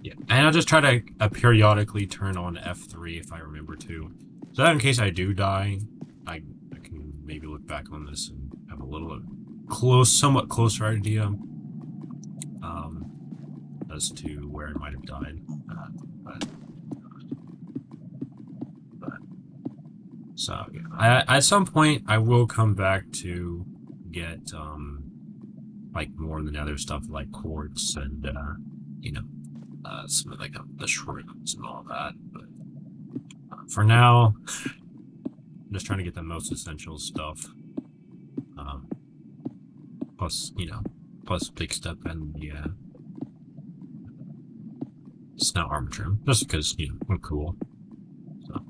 yeah, and I'll just try to periodically turn on F3 if I remember to, so that in case I do die, I can maybe look back on this and have a little somewhat closer idea as to where I might have died. But so yeah, at some point I will come back to get like more of the Nether stuff like quartz and you know some of like the shrooms and all that. But for now, I'm just trying to get the most essential stuff. Plus, plus big step and the snout armor trim, just because I'm cool. So.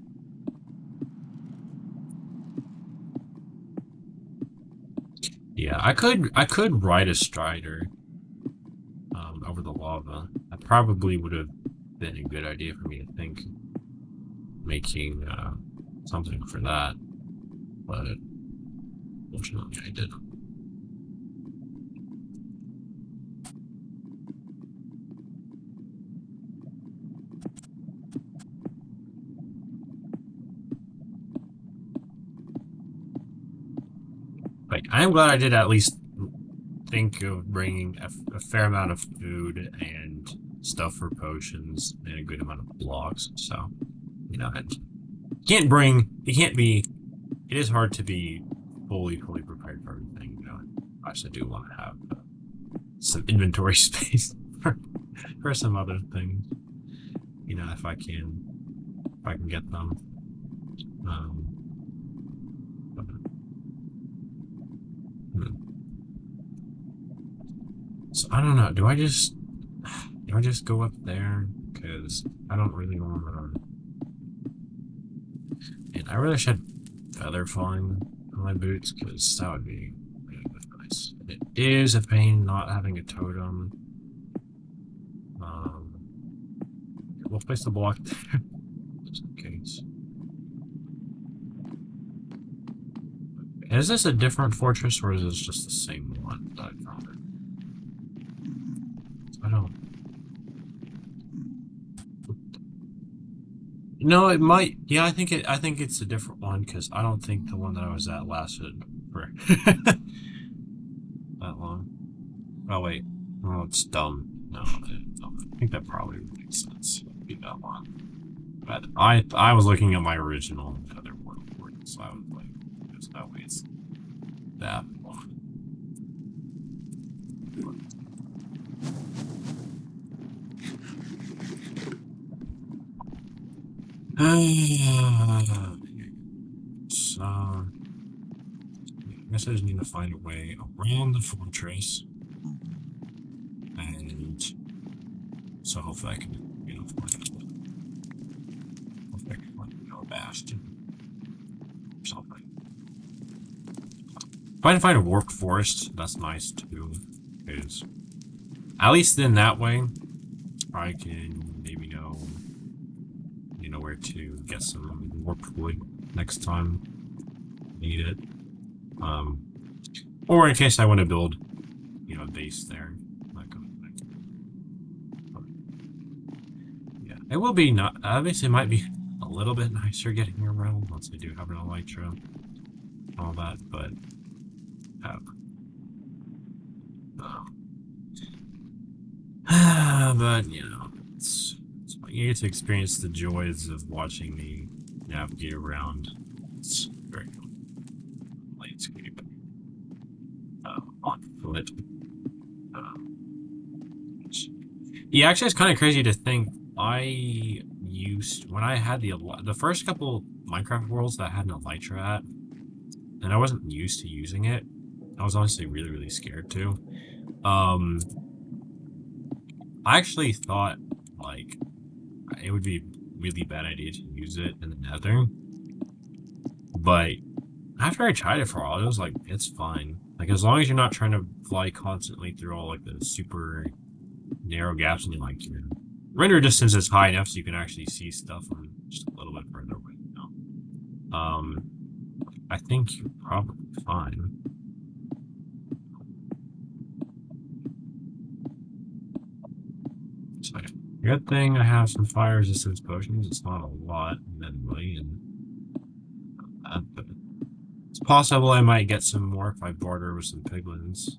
Yeah, I could ride a strider over the lava. That probably would have been a good idea for me to think, making something for that, but fortunately I didn't. Like, I am glad I did at least think of bringing a fair amount of food and stuff for potions and a good amount of blocks. So, and it is hard to be fully prepared for everything. I also do want to have some inventory space for some other things. If I can get them. But, So I don't know. Do I just go up there? Because I don't really want to. And I really should feather falling on my boots because that would be really nice. It is a pain not having a totem. We'll place the block there just in case. Is this a different fortress or is this just the same one that I found it? I don't. No, it might. Yeah, I think it's a different one because I don't think the one that I was at lasted for that long. Oh wait, oh it's dumb. No, I think that probably would make sense. It'd be that long. But I was looking at my original other world, so I was like, there's no way it's that long. So, I guess I just need to find a way around the fortress, and so hopefully I can, hopefully I can find a bastion or something. If I can find a warped forest, that's nice too. Because at least in that way, I can maybe know, where to get some warped wood next time I need it. Or in case I want to build, a base there. That kind of thing. But, yeah, it will be not. Obviously, it might be a little bit nicer getting around once I do have an elytra and all that, but. But you get to experience the joys of watching me navigate around. It's very landscape on foot. Yeah, actually, it's kind of crazy to think. When I had the first couple Minecraft worlds that I had an elytra at, and I wasn't used to using it. I was honestly really, really scared too. I actually thought like it would be a really bad idea to use it in the Nether, but after I tried it for a while, it was like it's fine. Like as long as you're not trying to fly constantly through all like the super narrow gaps, and your render distance is high enough so you can actually see stuff from just a little bit further away. I think you're probably fine. So, good thing I have some fire resistance potions. It's not a lot, admittedly, and but it's possible I might get some more if I barter with some piglins.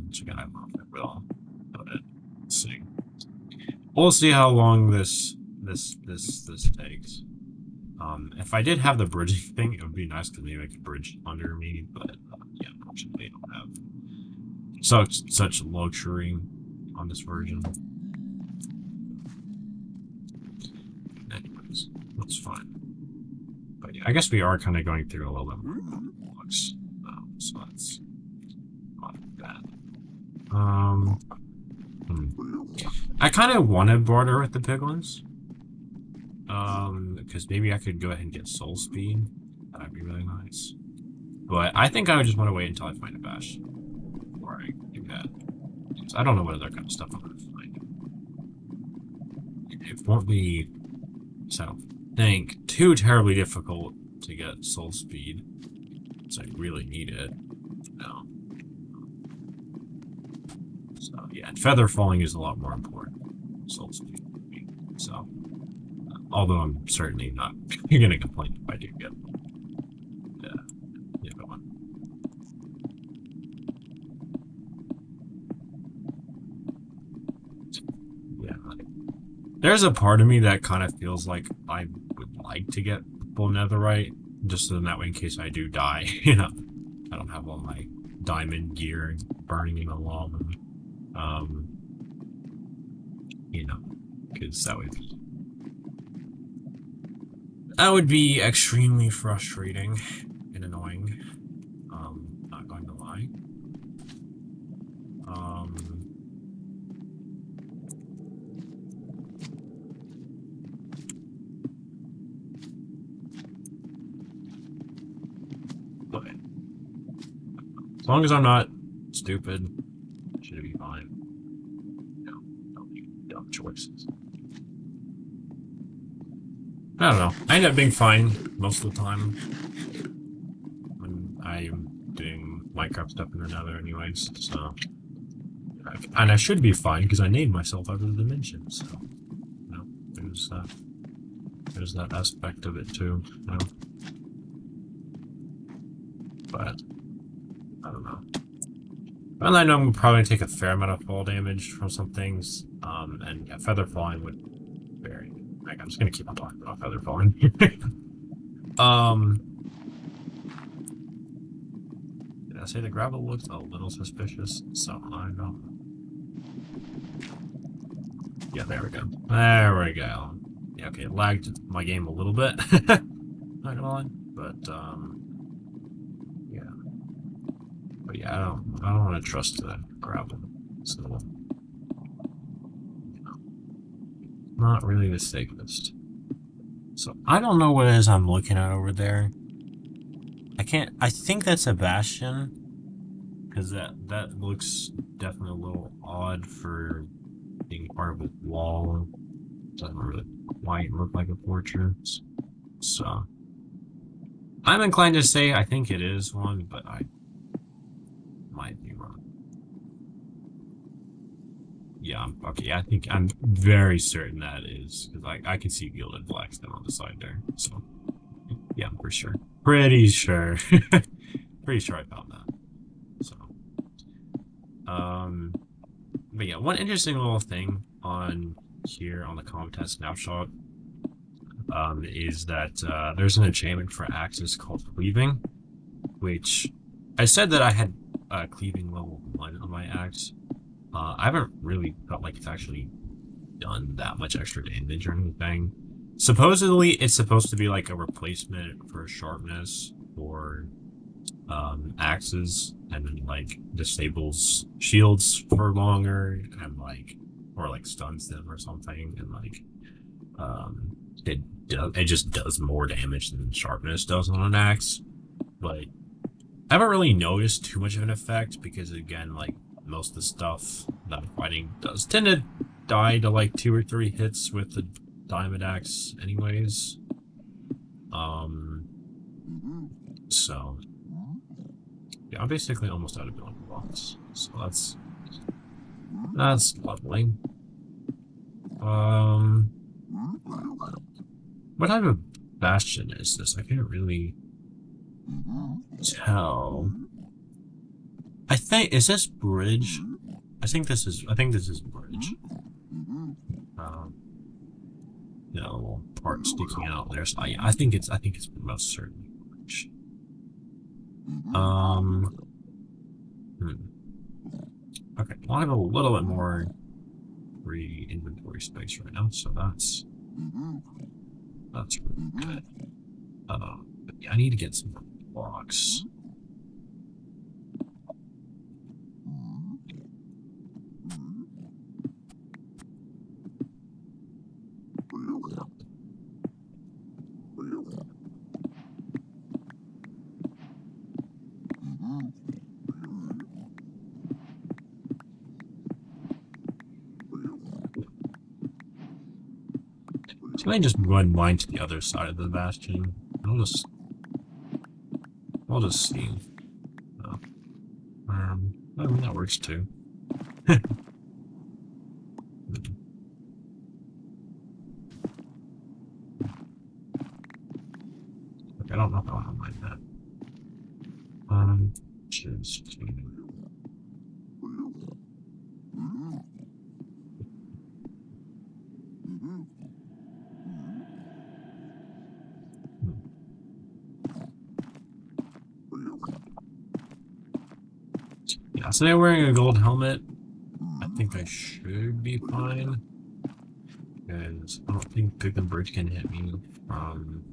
Which again, I don't know if I will, but let's see. We'll see how long this takes. If I did have the bridging thing, it would be nice because maybe I could bridge under me, but yeah, unfortunately, I don't have such luxury on this version. Anyways, that's fine. But yeah, I guess we are kind of going through a little bit more blocks, so that's not bad. I kind of want to border with the piglins. Because maybe I could go ahead and get soul speed. That'd be really nice. But I think I would just want to wait until I find a bash before I do that. Because I don't know what other kind of stuff I'm going to find. It won't be, so I don't think, too terribly difficult to get soul speed. So I really need it. No. So yeah, and feather falling is a lot more important. Soul speed. So. Although I'm certainly not going to complain if I do get the other one. Yeah. There's a part of me that kind of feels like I would like to get full netherite, just so in that way in case I do die, I don't have all my diamond gear burning in the lava. Because that would be extremely frustrating and annoying. Not going to lie. Okay. As long as I'm not stupid, should be fine. No, don't make dumb choices. I don't know. I end up being fine most of the time when I'm doing Minecraft stuff in the Nether anyways, so... And I should be fine because I named myself after the dimension, so... there's that aspect of it too, But... I don't know. Well, I know I'm probably going to take a fair amount of fall damage from some things, and yeah, feather falling would vary. I'm just gonna keep on talking about feather falling. Did I say the gravel looks a little suspicious? So I know. Yeah, there we go. There we go. Yeah, okay, it lagged my game a little bit. Not gonna lie, but yeah. But yeah, I don't want to trust that gravel. So not really the safest. So I don't know what it is I'm looking at over there. I can't. I think that's a bastion because that looks definitely a little odd for being part of a wall. Doesn't really quite look like a fortress. So I'm inclined to say I think it is one, but I might be wrong. Yeah, okay. I think I'm very certain that is because I can see gilded blackstone on the side there. So yeah, for sure. Pretty sure. Pretty sure I found that. So um, but yeah, one interesting little thing on here on the content snapshot is that there's an enchantment for axes called cleaving, which I said that I had cleaving level 1 on my axe. I haven't really felt like it's actually done that much extra damage or anything. Supposedly, it's supposed to be like a replacement for sharpness for axes, and then like disables shields for longer, and like or like stuns them or something, and like um, it just does more damage than sharpness does on an axe. But I haven't really noticed too much of an effect because again, like most of the stuff that I'm fighting does tend to die to like 2 or 3 hits with the diamond axe anyways. Um so yeah, I'm basically almost out of building blocks. So that's lovely. Um what type of bastion is this? I can't really tell. I think is this bridge? I think this is bridge. Um no part sticking out there. So yeah, I think it's most certainly bridge. Um hmm. Okay, well, I have a little bit more free inventory space right now, so that's really good. But yeah, I need to get some blocks. So I just run mine to the other side of the bastion. I'll just see. Uh, that works too. I don't know how I don't mind that. Just yeah, so they're wearing a gold helmet. I think I should be fine. Because I don't think Pick and Bridge can hit me from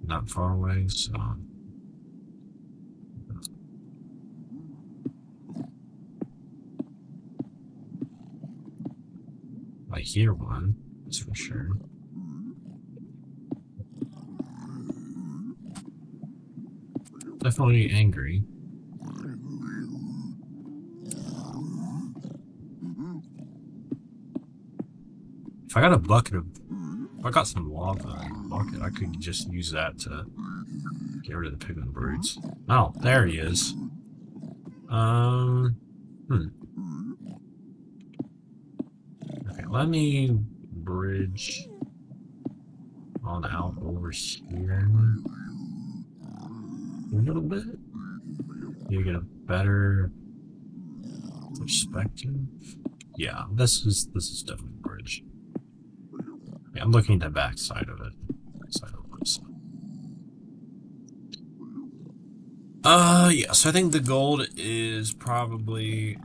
not far away, so I hear one, that's for sure. Definitely angry. If I got a bucket of, if I got some lava in a bucket, I could just use that to get rid of the pigman birds. Oh, there he is. Um, hmm. Okay, let me bridge on out over here a little bit. You get a better perspective. Yeah, this is definitely a bridge. Yeah, I'm looking at the back side of it. Side of this. Yeah, so I think the gold is probably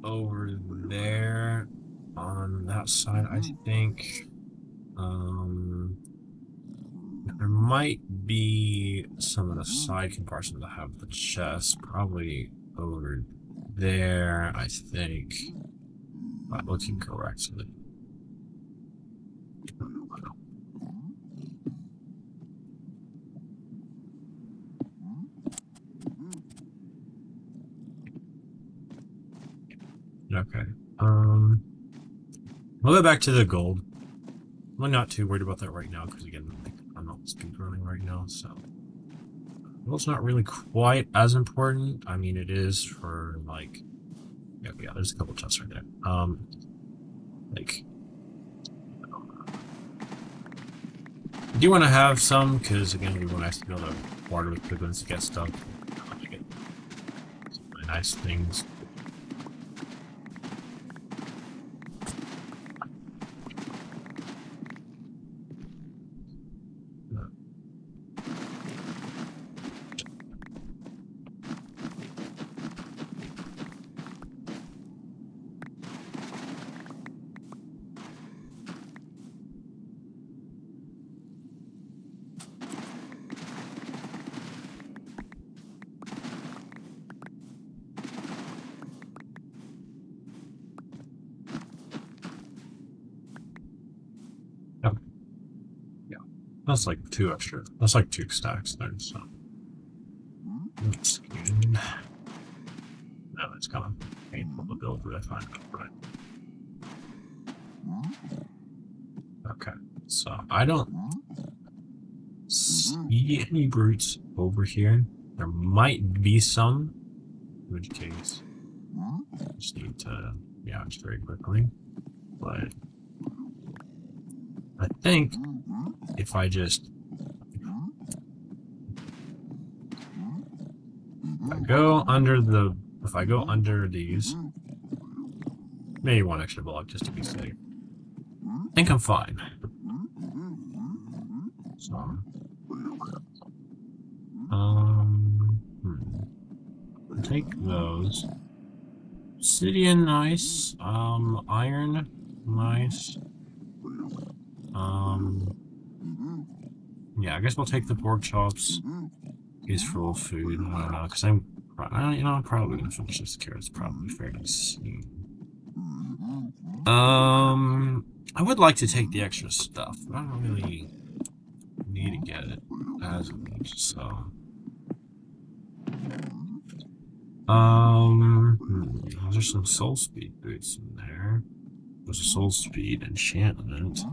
over there on that side, I think. Um, there might be some of the side compartments that have the chest, probably over there, I think. If I'm looking correctly. Okay. We'll go back to the gold. I'm not too worried about that right now because again, like, I'm not speedrunning right now, so well, it's not really quite as important. I mean, it is for like, yeah, there's a couple chests right there. Like, I do want to have some because again, we want to be able to water with piglins to get stuff. To get some really nice things. Yeah, yeah, that's like two extra. That's like 2 stacks there. So that's good. No, it's kind of painful to build, but I find it right. Okay, so I don't see any brutes over here. There might be some, in which case I just need to just very quickly. But I think if I just if I go under these, maybe 1 extra block just to be safe. I think I'm fine. So, take those. Obsidian, nice. Iron, nice. Yeah, I guess we'll take the pork chops. Useful food. I don't know, because I'm probably gonna finish this carrots probably fairly soon. I would like to take the extra stuff, but I don't really need to get it as much, so. There's some soul speed boots in there. There's a soul speed enchantment.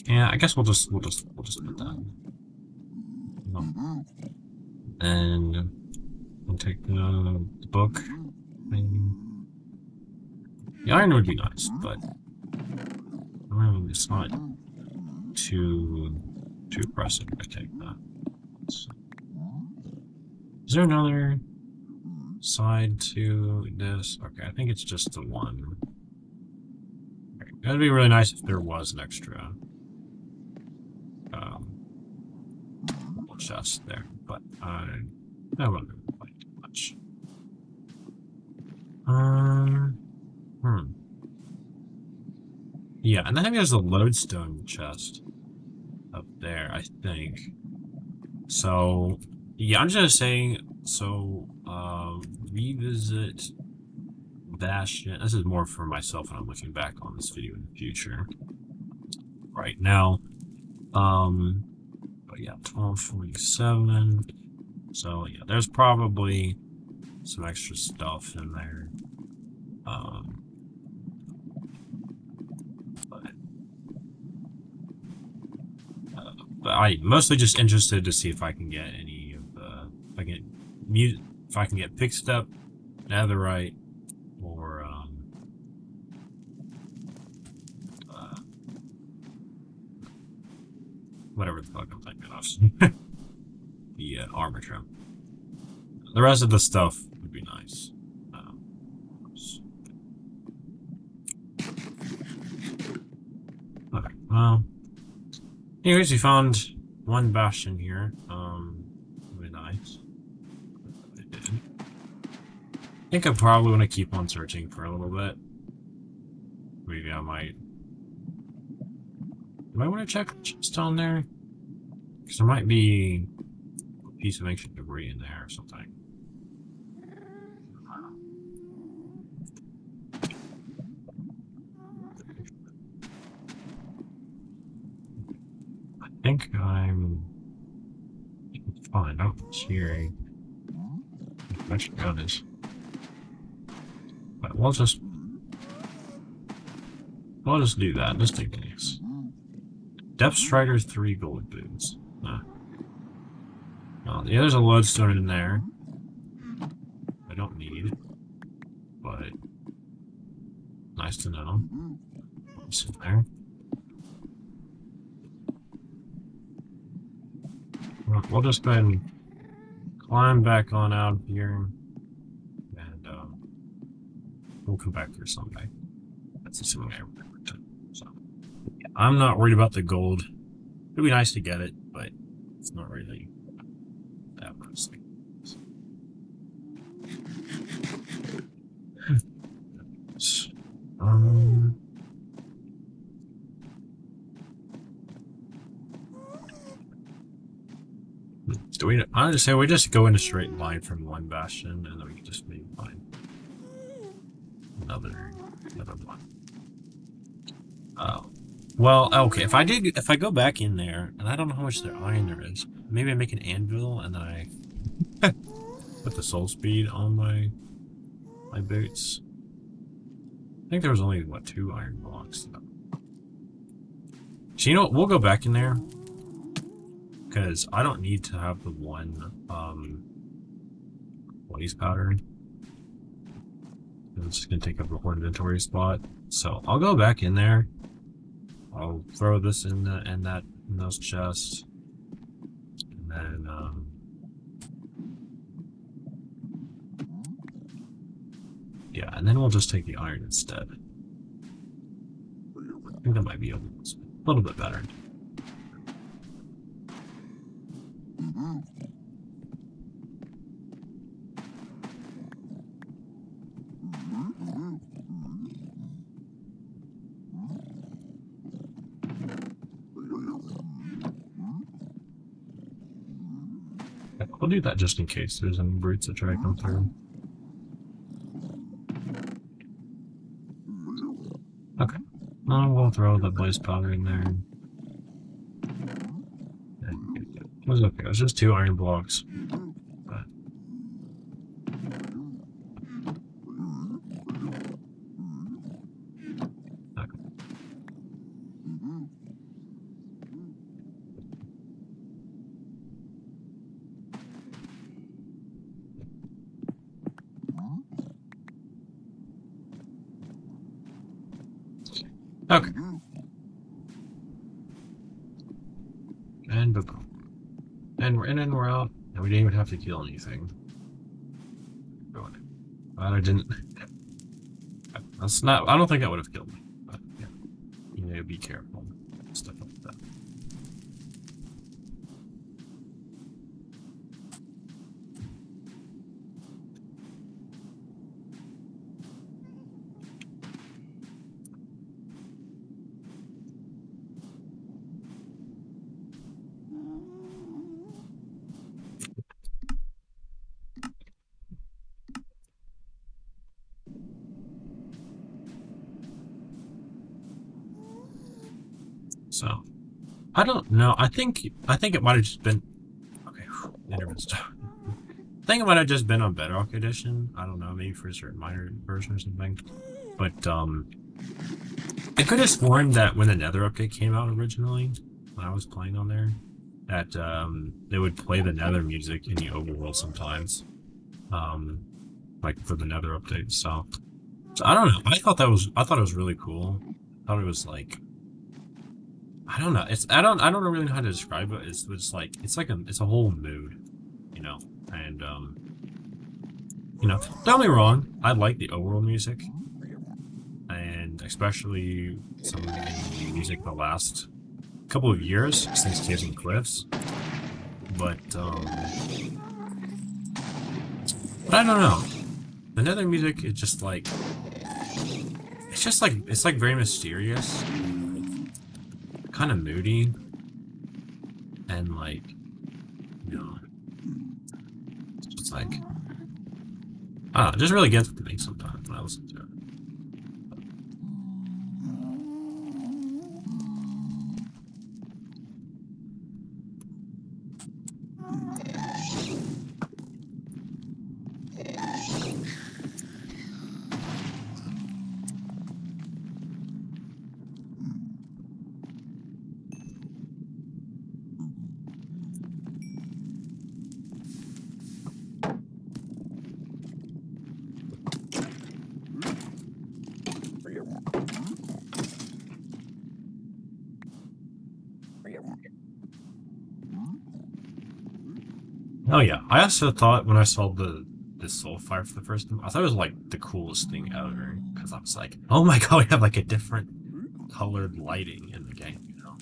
Yeah, I guess we'll just put that. And we'll take the book. Maybe. The iron would be nice, but it's not too impressive to take that. So, is there another side to this? Okay, I think it's just the one. Okay, that'd be really nice if there was an extra chest there, but that wouldn't be quite too much. Yeah, and I think there's a lodestone chest up there, I think. So, yeah, I'm just saying, so, revisit Bastion. This is more for myself when I'm looking back on this video in the future. Right now, but yeah, 1247. So, yeah, there's probably some extra stuff in there. But I'm mostly just interested to see if I can get any of the, if I can get fixed up, netherite, or whatever the fuck I'm thinking of. The armor trim. The rest of the stuff would be nice. Okay, well, anyways, we found 1 bastion here. Really nice. I did. I think I probably want to keep on searching for a little bit. Maybe I might. Do I want to check what's down there? Because there might be a piece of ancient debris in there or something. think I'm fine. I'm hearing. Actually, gun is. But we'll just do that, just in case. Depth Strider 3 gold boots. Well, yeah, there's a lodestone in there. I don't need, but nice to know. What's in there? Well, we'll just go ahead and climb back on out here, and we'll come back here someday. That's assuming I remember to. So, yeah, I'm not worried about the gold. It'd be nice to get it, but it's not really that much. Do we? I just say we just go in a straight line from one bastion, and then we can just maybe find another one. Oh, well, okay. If I go back in there, and I don't know how much their iron there is, maybe I make an anvil, and then I put the soul speed on my boots. I think there was only what 2 iron blocks. So you know what? We'll go back in there. Because I don't need to have the one blaze powder. It's just gonna take up a whole inventory spot. So I'll go back in there. I'll throw this in those chests. And then yeah, and then we'll just take the iron instead. I think that might be a little bit better. We'll do that just in case there's any brutes that try to come through. Okay. We'll throw the blaze powder in there. It was okay. It was just 2 iron blocks. But... Okay. And boom. And we're in and we're out, and we didn't even have to kill anything. Good. I didn't. That's not. I don't think that would have killed me. But yeah, you need to be careful. Stuff like that. So, I don't know. I think it might have just been. Okay, Nether's done. I think it might have just been on Bedrock Edition. I don't know, maybe for a certain minor version or something. But I could have sworn that when the Nether update came out originally, when I was playing on there, that they would play the Nether music in the overworld sometimes, like for the Nether update. So I don't know. I thought it was really cool. I thought it was like. I don't know. I don't really know how to describe it. It's a whole mood, you know. And you know, don't get me wrong. I like the overworld music, and especially some of the music the last couple of years since Caves and Cliffs. But I don't know. The Nether music is just like it's like very mysterious. Kind of moody, and like, you know, it's just like, I don't know, it just really gets to me sometimes when I listen to it. Oh yeah, I also thought when I saw the soul fire for the first time, I thought it was like the coolest thing ever because I was like, oh my god, we have like a different colored lighting in the game, you know?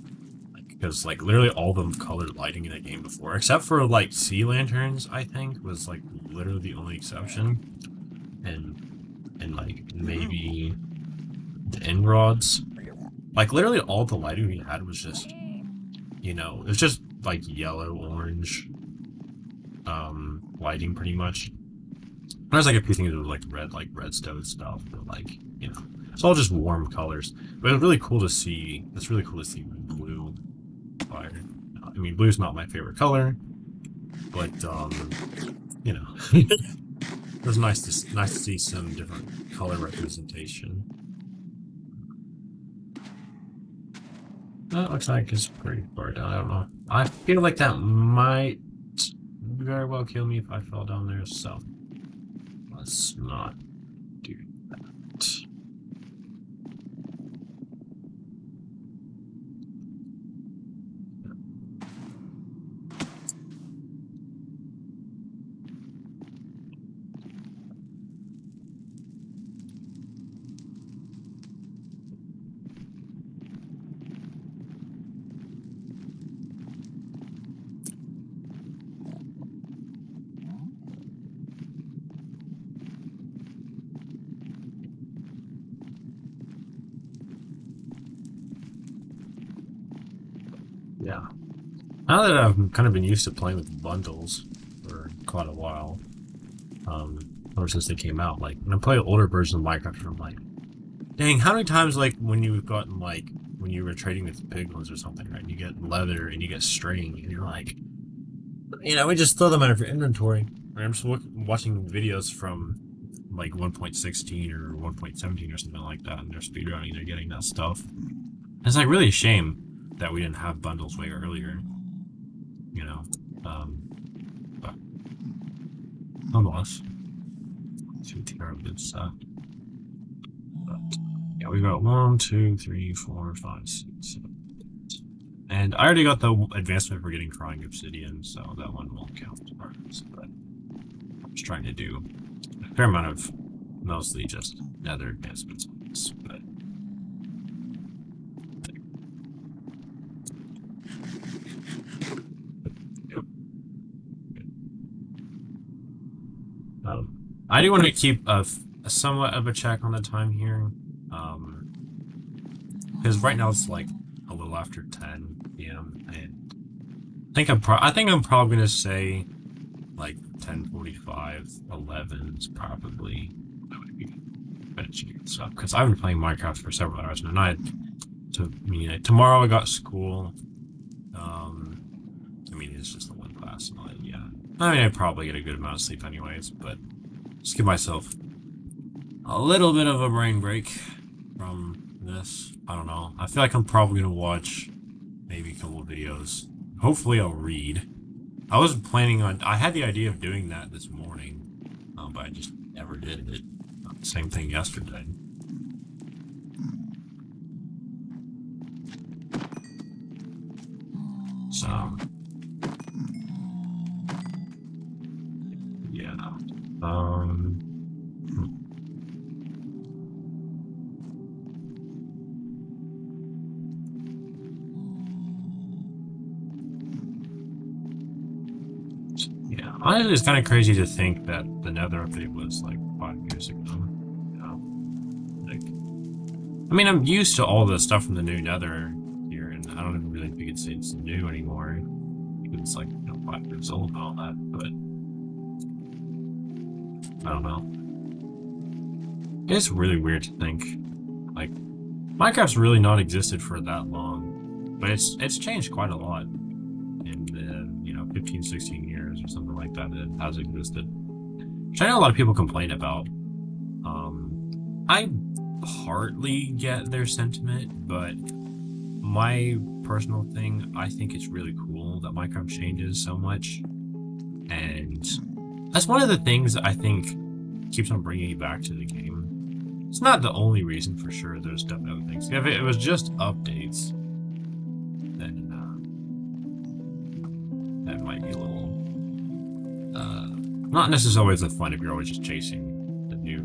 Like because like literally all the colored lighting in the game before, except for like sea lanterns, I think was like literally the only exception, and like maybe the end rods. Like literally all the lighting we had was just, you know, it was just like yellow, orange, lighting pretty much. There's like a few things with like redstone stuff, but like, you know, it's all just warm colors. But it's really cool to see. It's really cool to see blue fire. I mean, blue's not my favorite color, but you know, it was nice to see some different color representation. That looks like it's pretty far down. I don't know. I feel like that might very well kill me if I fell down there. So let's not do that. Yeah. Now that I've kind of been used to playing with bundles for quite a while, ever since they came out, like when I play older versions of Minecraft, I'm like, dang, how many times like when you've gotten like when you were trading with piglins or something, right? And you get leather and you get string, and you're like, you know, we just throw them out of your inventory. I'm just watching videos from like 1.16 or 1.17 or something like that, and they're speedrunning, they're getting that stuff. It's like really a shame that we didn't have bundles way earlier, you know. But nonetheless, two tier of good stuff. But yeah, we got 1, 2, 3, 4, 5, 6, 7. And I already got the advancement for getting crying obsidian, so that one won't count as part of this. But I'm just trying to do a fair amount of mostly just nether advancements on this. But I do want to keep a somewhat of a check on the time here, because right now it's like a little after 10 p.m. and I think I'm probably gonna say like 10:45, 11 is probably I would be finishing stuff because I've been playing Minecraft for several hours now. Tomorrow I got school. I mean it's just the one class, and yeah. I mean I'd probably get a good amount of sleep anyways, but just give myself a little bit of a brain break from this. I don't know. I feel like I'm probably gonna watch maybe a couple of videos. Hopefully I'll read. I was planning on, I had the idea of doing that this morning, but I just never did it. Same thing yesterday. So, yeah. Yeah. Honestly, it's kind of crazy to think that the Nether update was like 5 years ago. Yeah. Like, I mean, I'm used to all the stuff from the new Nether here, and I don't even really think it's new anymore. Because it's like, you know, 5 years old and all that, but I don't know. It's really weird to think, like, Minecraft's really not existed for that long, but it's changed quite a lot in the, you know, 15, 16 years or something like that it has existed. Which I know a lot of people complain about. I partly get their sentiment, but my personal thing, I think it's really cool that Minecraft changes so much. And that's one of the things that I think keeps on bringing me back to the game. It's not the only reason for sure. There's definitely other things. If it was just updates, then that might be a little Not necessarily as fun if you're always just chasing the new,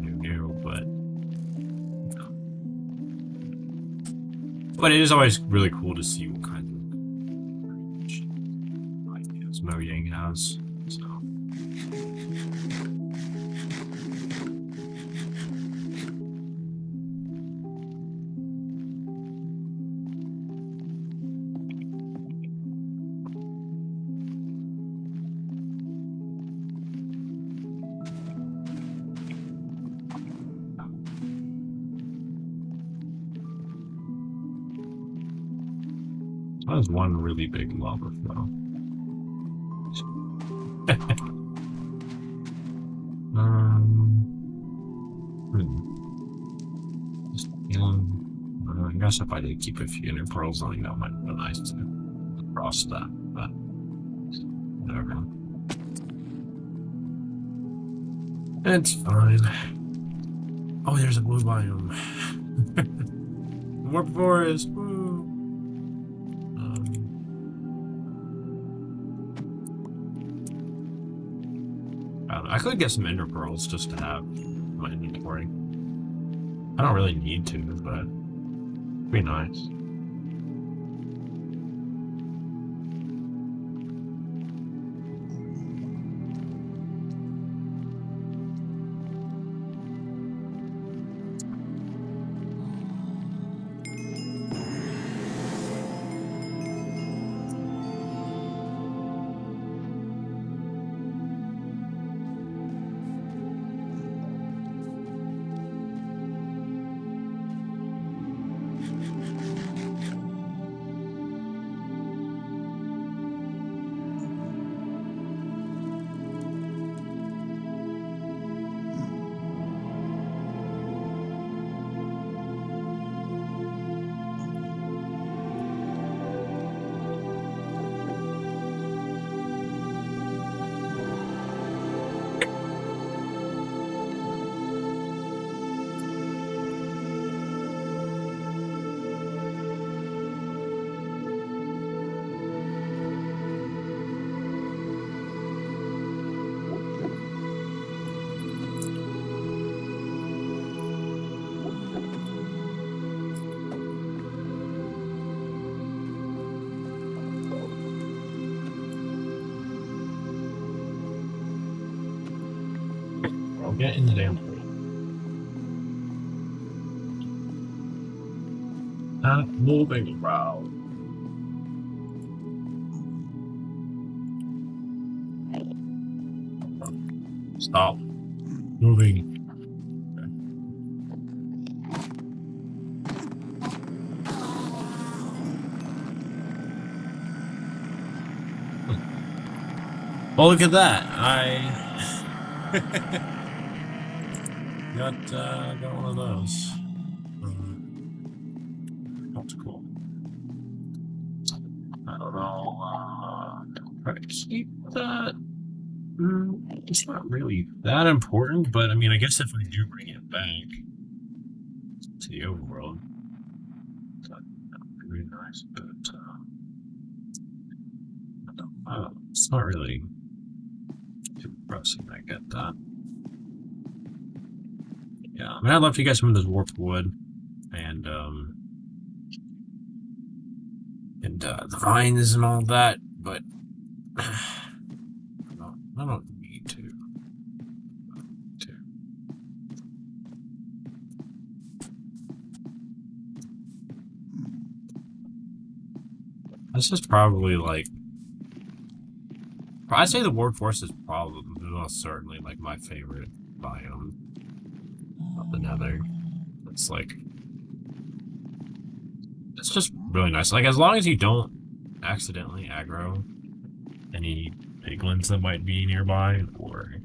but it is always really cool to see what kind of ideas Mojang has. So. That was one really big lava flow. I guess if I did keep a few new pearls on, that might be nice to cross that, but whatever. It's fine. Oh, there's a blue biome. More forest. Woo. I don't know. I could get some ender pearls just to have in my inventory. I don't really need to, but it'd be nice. I'll get in the damn hole. Not moving around. Stop moving. Well, look at that. I got one of those. That's cool. I don't know. Try to keep that. It's not really that important, but I mean, I guess if I do bring it back to the overworld, that would be really nice. But it's not really too pressing. I get that. Yeah, I mean, I'd love to get some of this warped wood and the vines and all that, but I don't need to. This is probably like, I'd say the warped forest is probably most certainly like my favorite biome of the Nether. It's like, it's just really nice. Like, as long as you don't accidentally aggro any piglins that might be nearby, or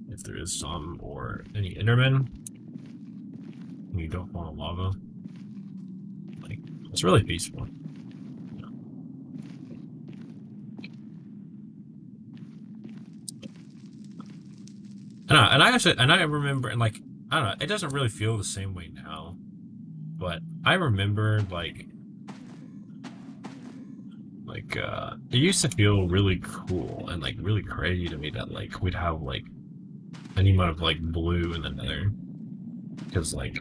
if there is some, or any endermen, and you don't fall in lava, like, it's really peaceful. And I remember, and like, I don't know, it doesn't really feel the same way now, but I remember, it used to feel really cool and, like, really crazy to me that, like, we'd have, like, any amount of like blue in the Nether, because like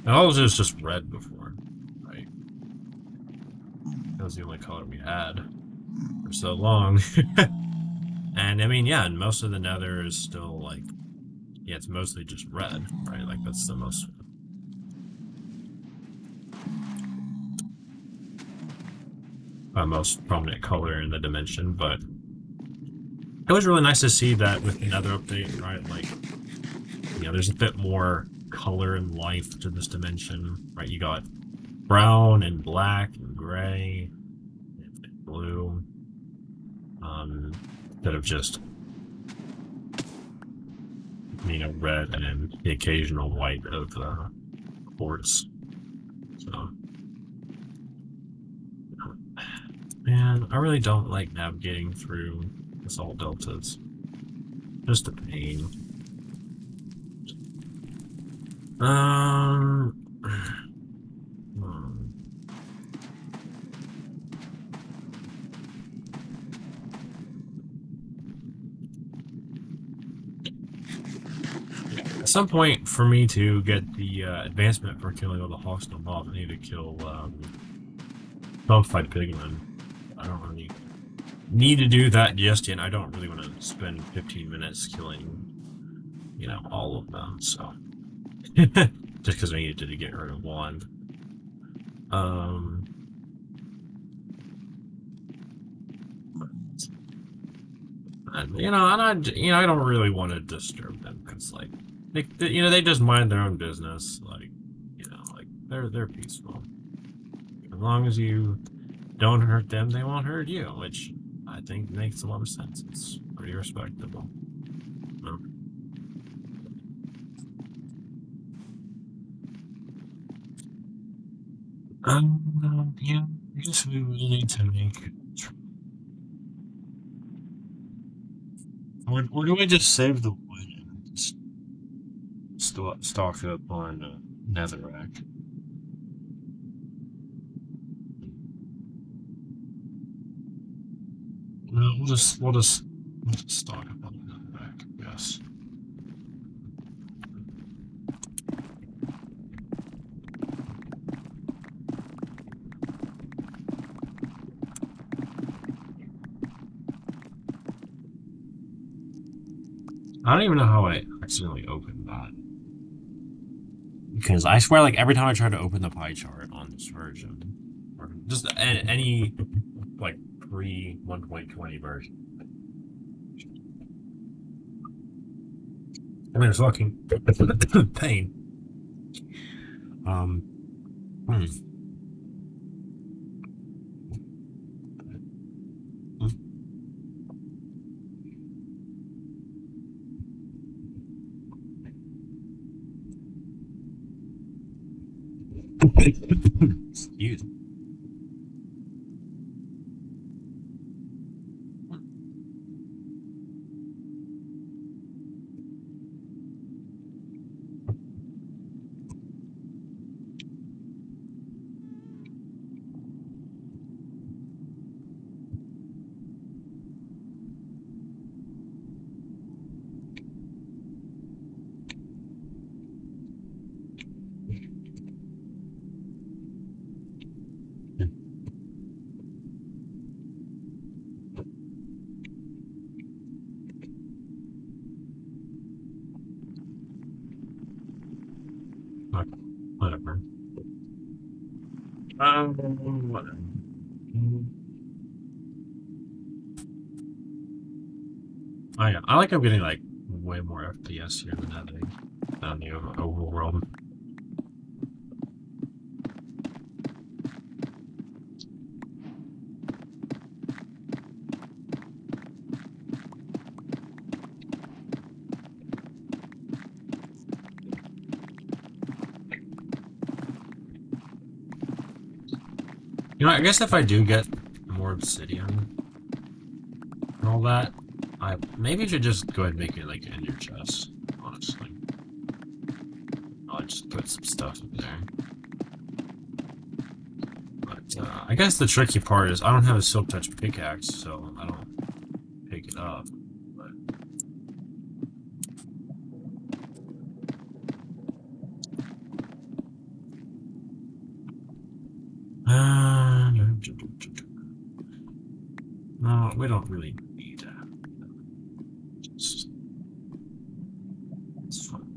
all of it was just red before, right? That was the only color we had for so long. And I mean, yeah, and most of the Nether is still like, yeah, it's mostly just red, right? Like that's the most prominent color in the dimension. But it was really nice to see that with the Nether update, right? Like, you know, there's a bit more color and life to this dimension, right? You got brown and black and gray and blue, instead of just, you know, red and the occasional white of the quartz. So, man, I really don't like navigating through the salt deltas. Just a pain. Um, hmm. At some point, for me to get the advancement for killing all the hostile mobs, I need to kill Bugfight Pigman. I don't really need to do that just yet. I don't really want to spend 15 minutes killing, you know, all of them. So just because I needed to get rid of one. And, you know, I don't really want to disturb them because, like, you know, they just mind their own business. Like, you know, like they're peaceful. As long as you don't hurt them, they won't hurt you, which I think makes a lot of sense. It's pretty respectable. Yeah, I guess we will need to make. Or do we just save the wood and just stock up on netherrack? No, we'll just stock up on netherrack, I guess. I don't even know how I accidentally opened that. Because I swear, like, every time I try to open the pie chart on this version, or just any, like, pre 1.20 version, I mean, it's fucking pain. Um, hmm. Excuse me. Okay, whatever. Whatever. I like I'm getting like way more FPS here than that than the overworld. You know, I guess if I do get more obsidian and all that, I maybe should just go ahead and make it like in your chest, honestly. I'll just put some stuff in there. But I guess the tricky part is I don't have a silk touch pickaxe, so I don't pick it up. But No, we don't really need that. It's fine.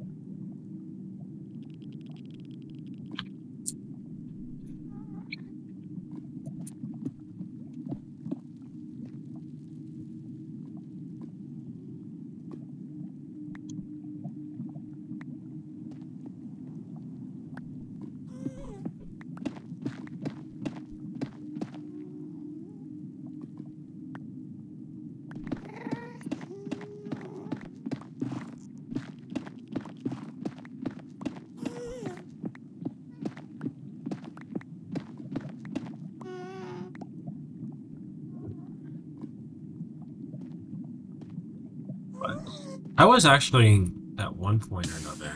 But I was actually at one point or another,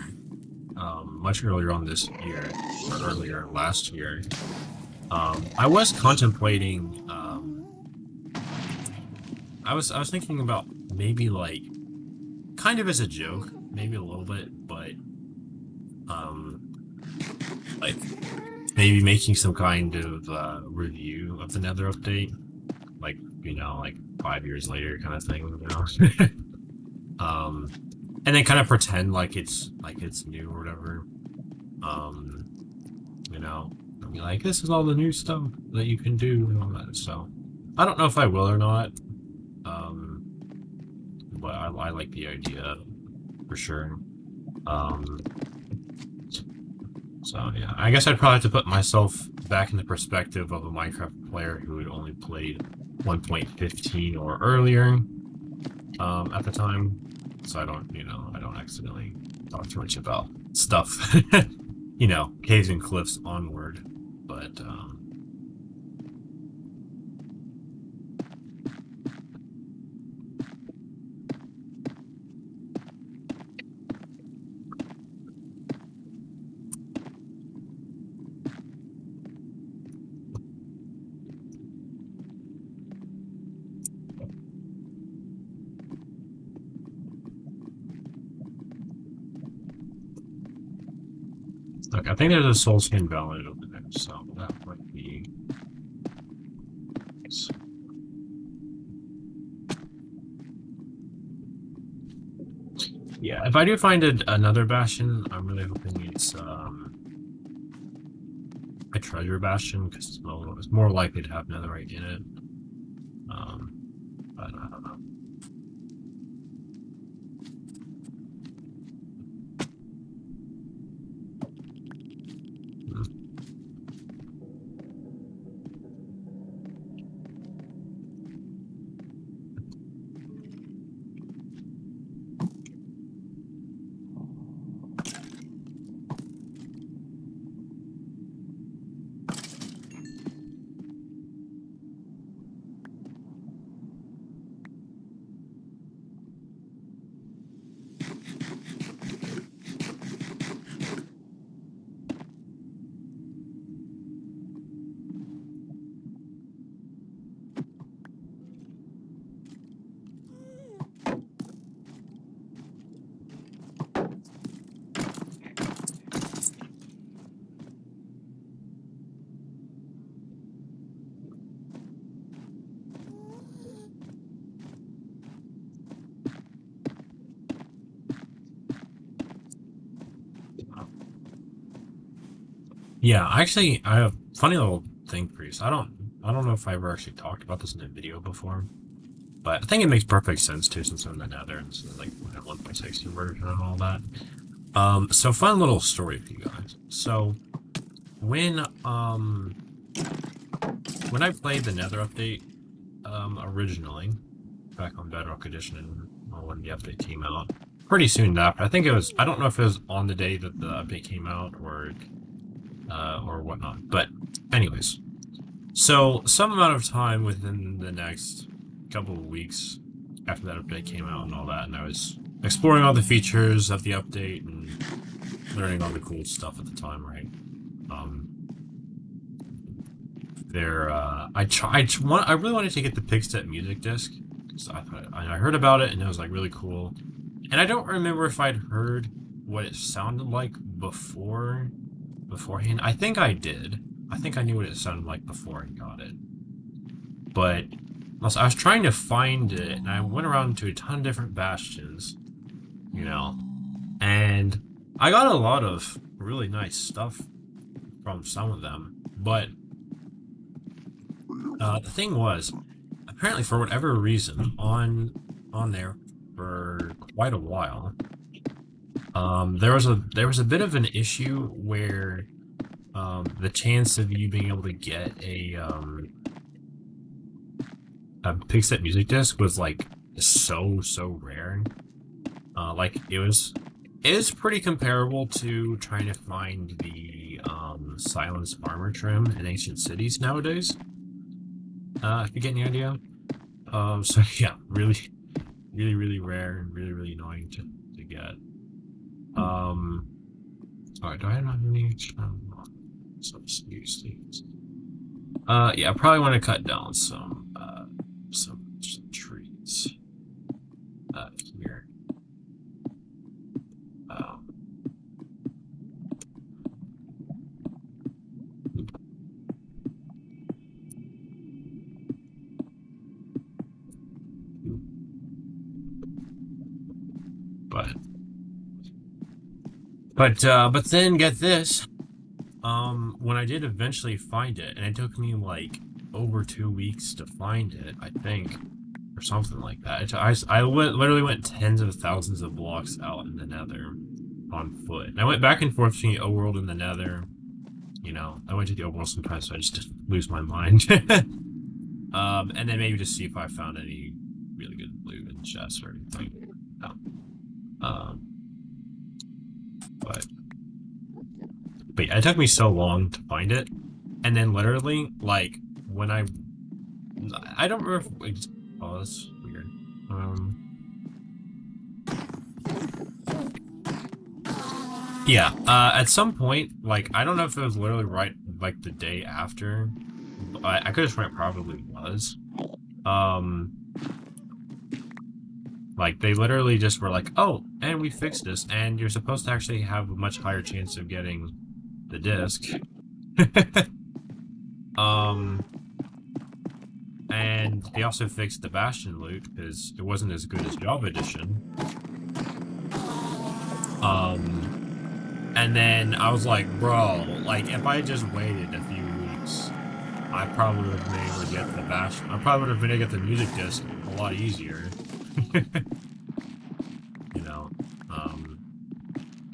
much earlier on this year, or earlier last year, I was contemplating, I was thinking about maybe like kind of as a joke, maybe a little bit, but um, like maybe making some kind of review of the Nether update, like like 5 years later, kind of thing. Um, and then kind of pretend like it's new or whatever. Um, I'll be like, this is all the new stuff that you can do and all that. So I don't know if I will or not. Um, but I like the idea for sure. Um, so yeah, I guess I'd probably have to put myself back in the perspective of a Minecraft player who had only played 1.15 or earlier, at the time. So I don't accidentally talk too much about stuff, caves and cliffs onward. But look, I think there's a soul skin valley over there, so that might be. Yeah, if I do find another bastion, I'm really hoping it's a treasure bastion because it's more likely to have netherite in it. Um, but I don't know. Hmm. Yeah, actually, I have a funny little thing for you. So I don't know if I ever actually talked about this in a video before, but I think it makes perfect sense too, since I'm in the Nether and this is like 1.60 version and all that. So fun little story for you guys. So when um when I played the Nether update originally back on Bedrock Edition when the update came out, pretty soon after, I don't know if it was on the day that the update came out or whatnot, but anyways, so some amount of time within the next couple of weeks after that update came out and all that, and I was exploring all the features of the update and learning all the cool stuff at the time, right? Um, I really wanted to get the Pigstep music disc because I heard about it and it was like really cool, and I don't remember if I'd heard what it sounded like beforehand. I think I did, I think I knew what it sounded like before I got it. But also, I was trying to find it, and I went around to a ton of different bastions, you know, and I got a lot of really nice stuff from some of them. But the thing was, apparently for whatever reason, on there for quite a while, there was a bit of an issue where the chance of you being able to get a pigset music disc was like so rare. Like it is pretty comparable to trying to find the silenced armor trim in ancient cities nowadays. If you get any idea. So yeah, really rare and really annoying to get. Alright, do I not have any some serious things? Yeah, I probably want to cut down some trees here. Um, but but then get this. When I did eventually find it, and it took me like over 2 weeks to find it, I think, or something like that. Literally went tens of thousands of blocks out in the Nether on foot. And I went back and forth between the overworld and the Nether. You know, I went to the overworld sometimes, so I just lose my mind. And then maybe just see if I found any really good loot in chests or anything. No. Um, but yeah, it took me so long to find it, and then literally, like, when I don't remember if, oh, that's weird. Yeah, at some point, like, I don't know if it was literally right, like, the day after, but I could have sworn it probably was. Um, like, they literally just were like, oh, and we fixed this, and you're supposed to actually have a much higher chance of getting the disc. And they also fixed the Bastion loot, because it wasn't as good as Java Edition. And then I was like, bro, like, if I just waited a few weeks, I probably would have been able to get the Bastion. I probably would have been able to get the music disc a lot easier. You know?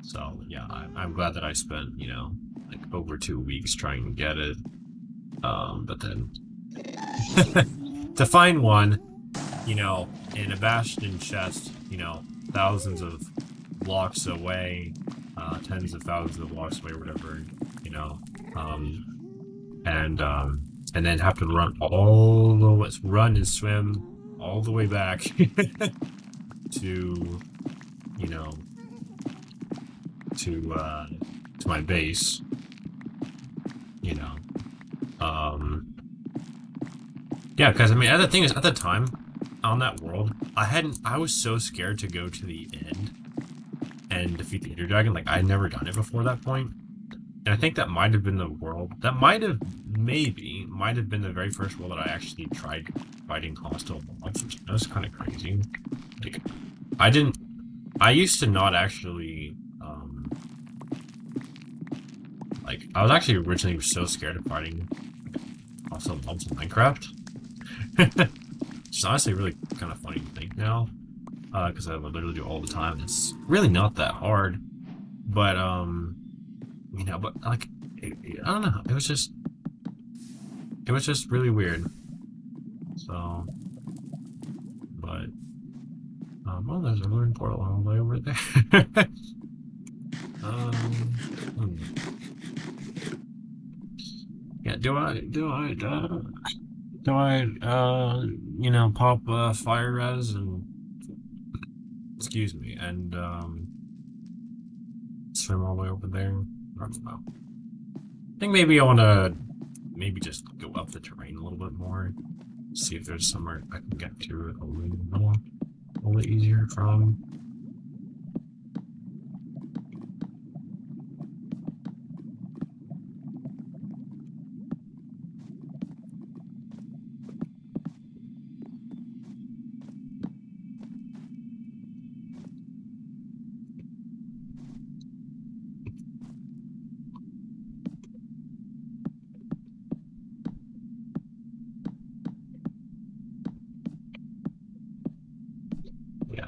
So, yeah, I'm glad that I spent, you know, like, over 2 weeks trying to get it. But then... to find one, you know, in a Bastion chest, you know, thousands of blocks away, tens of thousands of blocks away, whatever, you know, and then have to run and swim all the way back to, you know, to my base, you know, yeah, because I mean, the thing is, at the time on that world, I was so scared to go to the end and defeat the Ender Dragon. Like, I'd never done it before that point. And I think that might have been the world. That might have been the very first world that I actually tried fighting hostile mobs, which was kind of crazy. Like, I used to not actually, like, I was actually originally so scared of fighting hostile mobs in Minecraft. It's honestly really kind of funny to think now, because I would literally do it all the time. It's really not that hard, but you know, but like, I don't know. It was just really weird. So, but well, there's a moon portal all the way over there. Hmm. Yeah. You know, pop fire res and excuse me, and swim all the way over there. I don't know. I think maybe I want to just go up the terrain a little bit more, see if there's somewhere I can get to it a little bit easier from.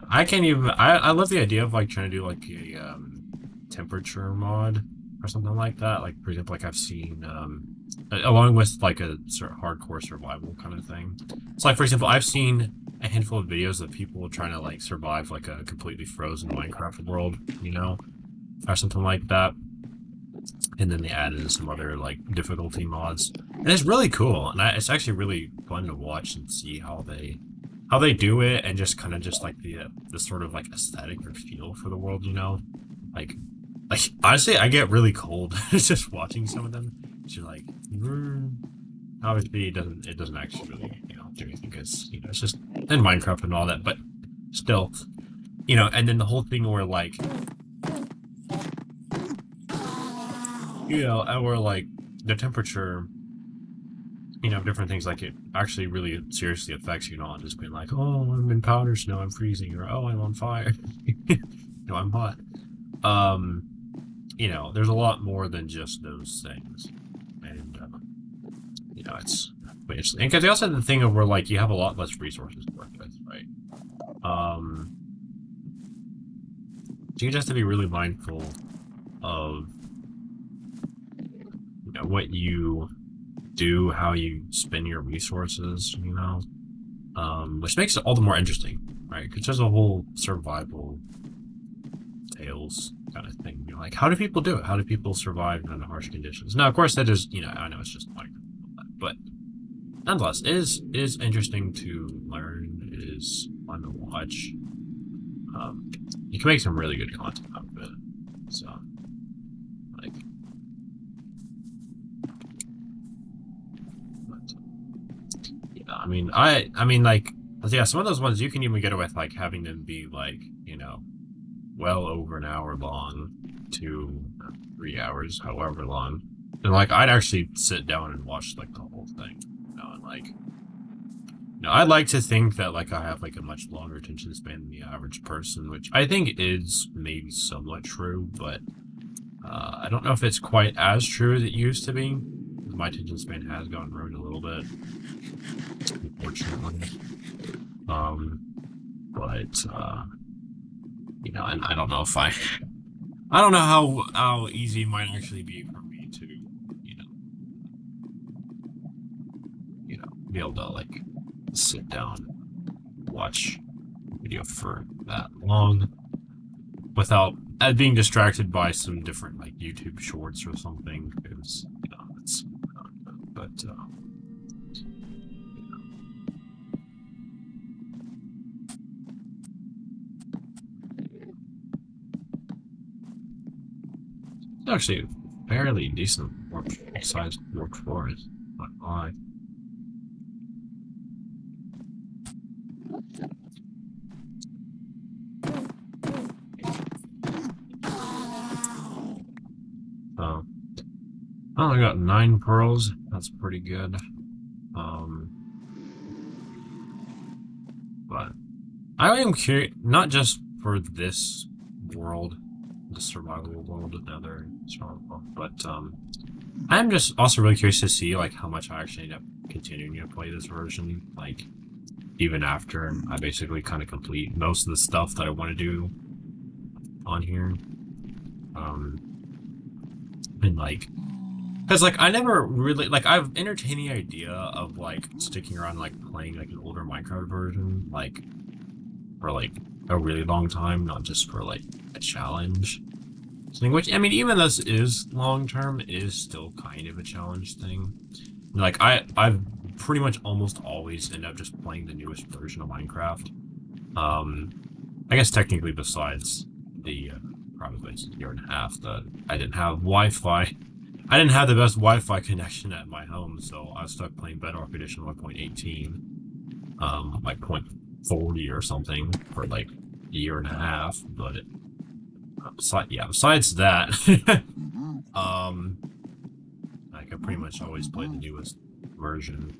I can't even. I love the idea of like trying to do like a temperature mod or something like that. Like for example, like I've seen along with like a sort of hardcore survival kind of thing. So like for example, I've seen a handful of videos of people trying to like survive like a completely frozen Minecraft world, you know, or something like that. And then they added some other like difficulty mods, and it's really cool. And it's actually really fun to watch and see how they do it, and just kind of just like the sort of like aesthetic or feel for the world, you know, like honestly, I get really cold just watching some of them. You're like, obviously it doesn't actually really do anything because it's just in Minecraft and all that, but still, and then the whole thing where like and where like the temperature, different things like it actually really seriously affects you, not just being like, oh, I'm in powder snow, I'm freezing, or oh, I'm on fire, I'm hot. There's a lot more than just those things, and it's interesting. Because they also have the thing of where like you have a lot less resources to work with, right? So you just have to be really mindful of what you do, how you spend your resources, which makes it all the more interesting, right? Because there's a whole survival tales kind of thing. You're like, how do people do it? How do people survive in harsh conditions? Now, of course, that is, I know it's just like, but nonetheless, it is interesting to learn. It is fun to watch. You can make some really good content out of it. So, like, but, I mean, like, yeah, some of those ones you can even get away with like having them be like, well over an hour long to 3 hours, however long. And like, I'd actually sit down and watch like the whole thing, and like, I'd like to think that like I have like a much longer attention span than the average person, which I think is maybe somewhat true, but I don't know if it's quite as true as it used to be. My attention span has gone rogue a little bit, unfortunately. But and I don't know if I don't know how easy it might actually be for me to, be able to like sit down, watch video for that long without being distracted by some different like YouTube shorts or something. Because it's but it's actually a fairly decent sized workforce. Not lie. So, oh, I got 9 pearls. That's pretty good. But I am curious, not just for this world, the survival world of Nether, but I'm just also really curious to see like how much I actually end up continuing to play this version, like even after I basically kind of complete most of the stuff that I want to do on here. And like, because like I never really like I've entertained the idea of like sticking around like playing like an older Minecraft version, like for like a really long time, not just for like a challenge. Something which, I mean, even this is long term, it is still kind of a challenge thing. Like I've pretty much almost always end up just playing the newest version of Minecraft. I guess technically besides the probably a year and a half that I didn't have Wi-Fi. I didn't have the best Wi-Fi connection at my home, so I was stuck playing Bedrock Edition 1.18, like 0.40 or something for like a year and a half. But besides that, like I pretty much always play the newest version,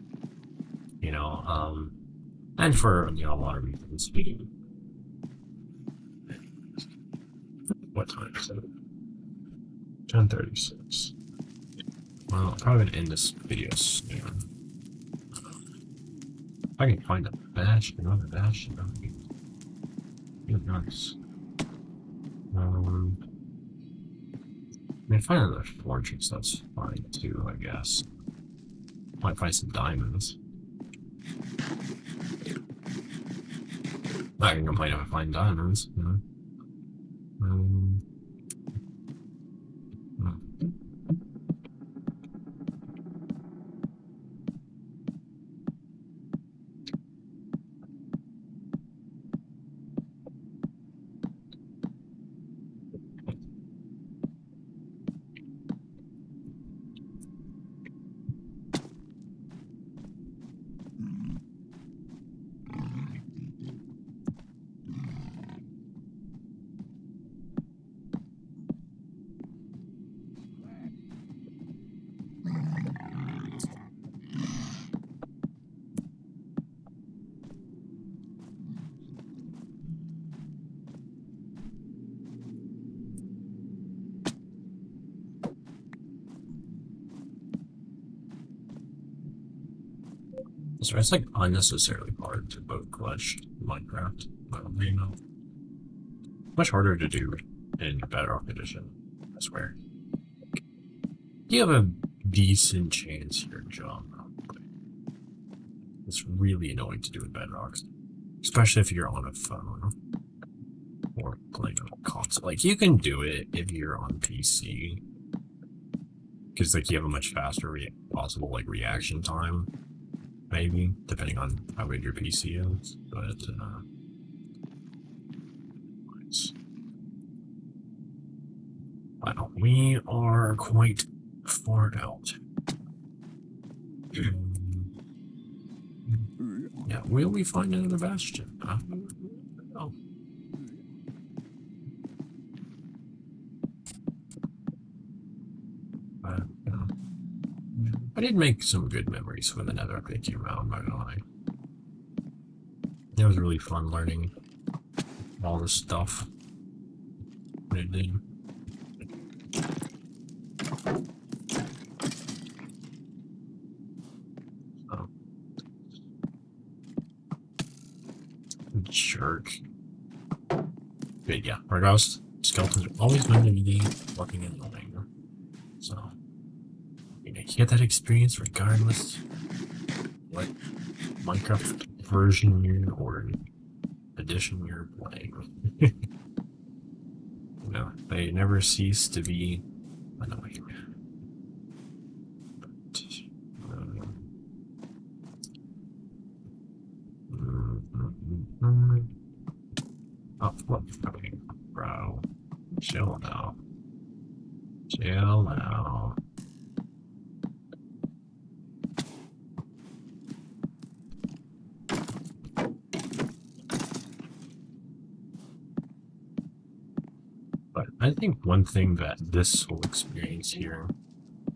and for a lot of reasons. What time is it? 10:36. Well, I'm probably gonna end this video soon. If I can find a badge, another badge, Nice. I mean, finding the fortress, that's fine too, I guess. Might find some diamonds. I can complain if I find diamonds, you know. Hmm. So it's like unnecessarily hard to boat glitch Minecraft. You know, much harder to do in Bedrock Edition, I swear. You have a decent chance you're jump. It's really annoying to do in Bedrock, especially if you're on a phone or playing on a console. Like, you can do it if you're on PC, because like you have a much faster possible like reaction time, maybe depending on how good your PC is. But wow, we are quite far out. Yeah, will we find another bastion? Oh. I did make some good memories when the Nether update came out, I'm not gonna lie. It was really fun learning all this stuff. What it did. Oh. Jerk. But yeah, regardless, skeletons are always going to be fucking annoying. So, you know, you get that experience regardless what Minecraft version you're or edition you're playing. You know, they never cease to be annoying. Oh, what? Okay, bro. Chill now. Chill now. But I think one thing that this whole experience here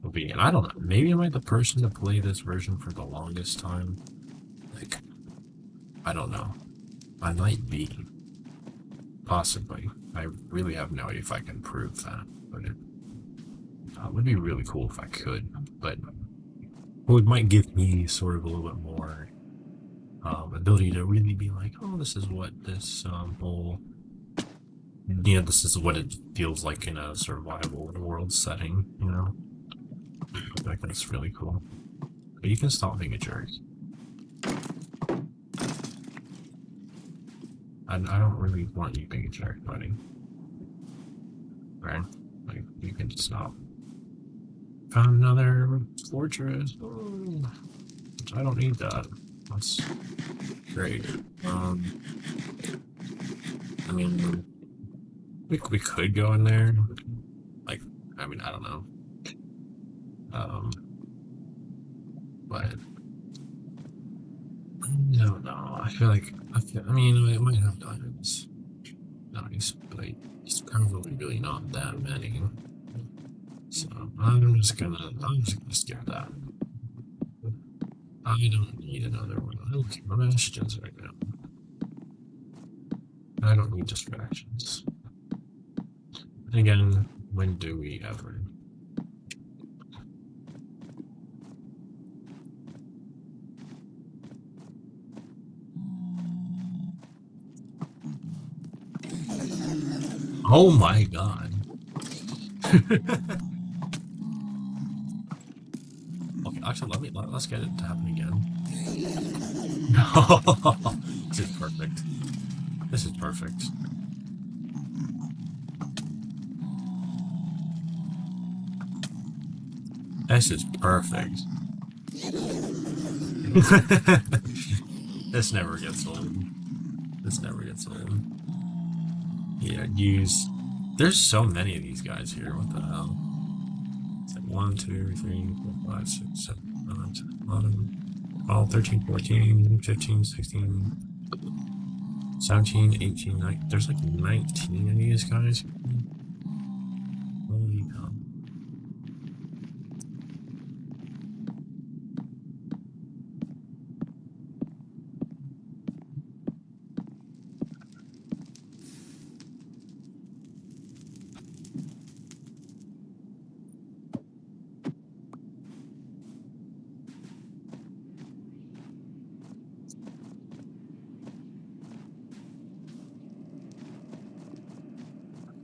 will be, and I don't know, maybe am I the person to play this version for the longest time? Like, I don't know. I might be. Possibly. I really have no idea if I can prove that, but it would be really cool if I could. But it might give me sort of a little bit more ability to really be like, oh, this is what this whole, you know, this is what it feels like in a survival world setting, you know? I think that's really cool. But you can stop being a jerk. I don't really want you being a jerk, buddy. Right? Like, you can stop. Found another fortress. Oh, I don't need that. That's great. I mean, we could go in there. Like, I mean, I don't know. But I don't know. I mean, it might have diamonds. Nice, but it's probably really not that many. So I'm just gonna skip that. I don't need another one. I don't care about bastions right now. I don't need distractions. Again, when do we ever? Oh my god. Okay, actually, let's get it to happen again. No, this is perfect. This is perfect. This is perfect. This never gets old. This never gets old. Yeah, use. There's so many of these guys here. What the hell? It's like 1, 2, 3, 4, 5, 6, 7, 8, 9, 10, 11, 12, 13, 14, 15, 16, 17, 18, 19. There's like 19 of these guys. Holy cow.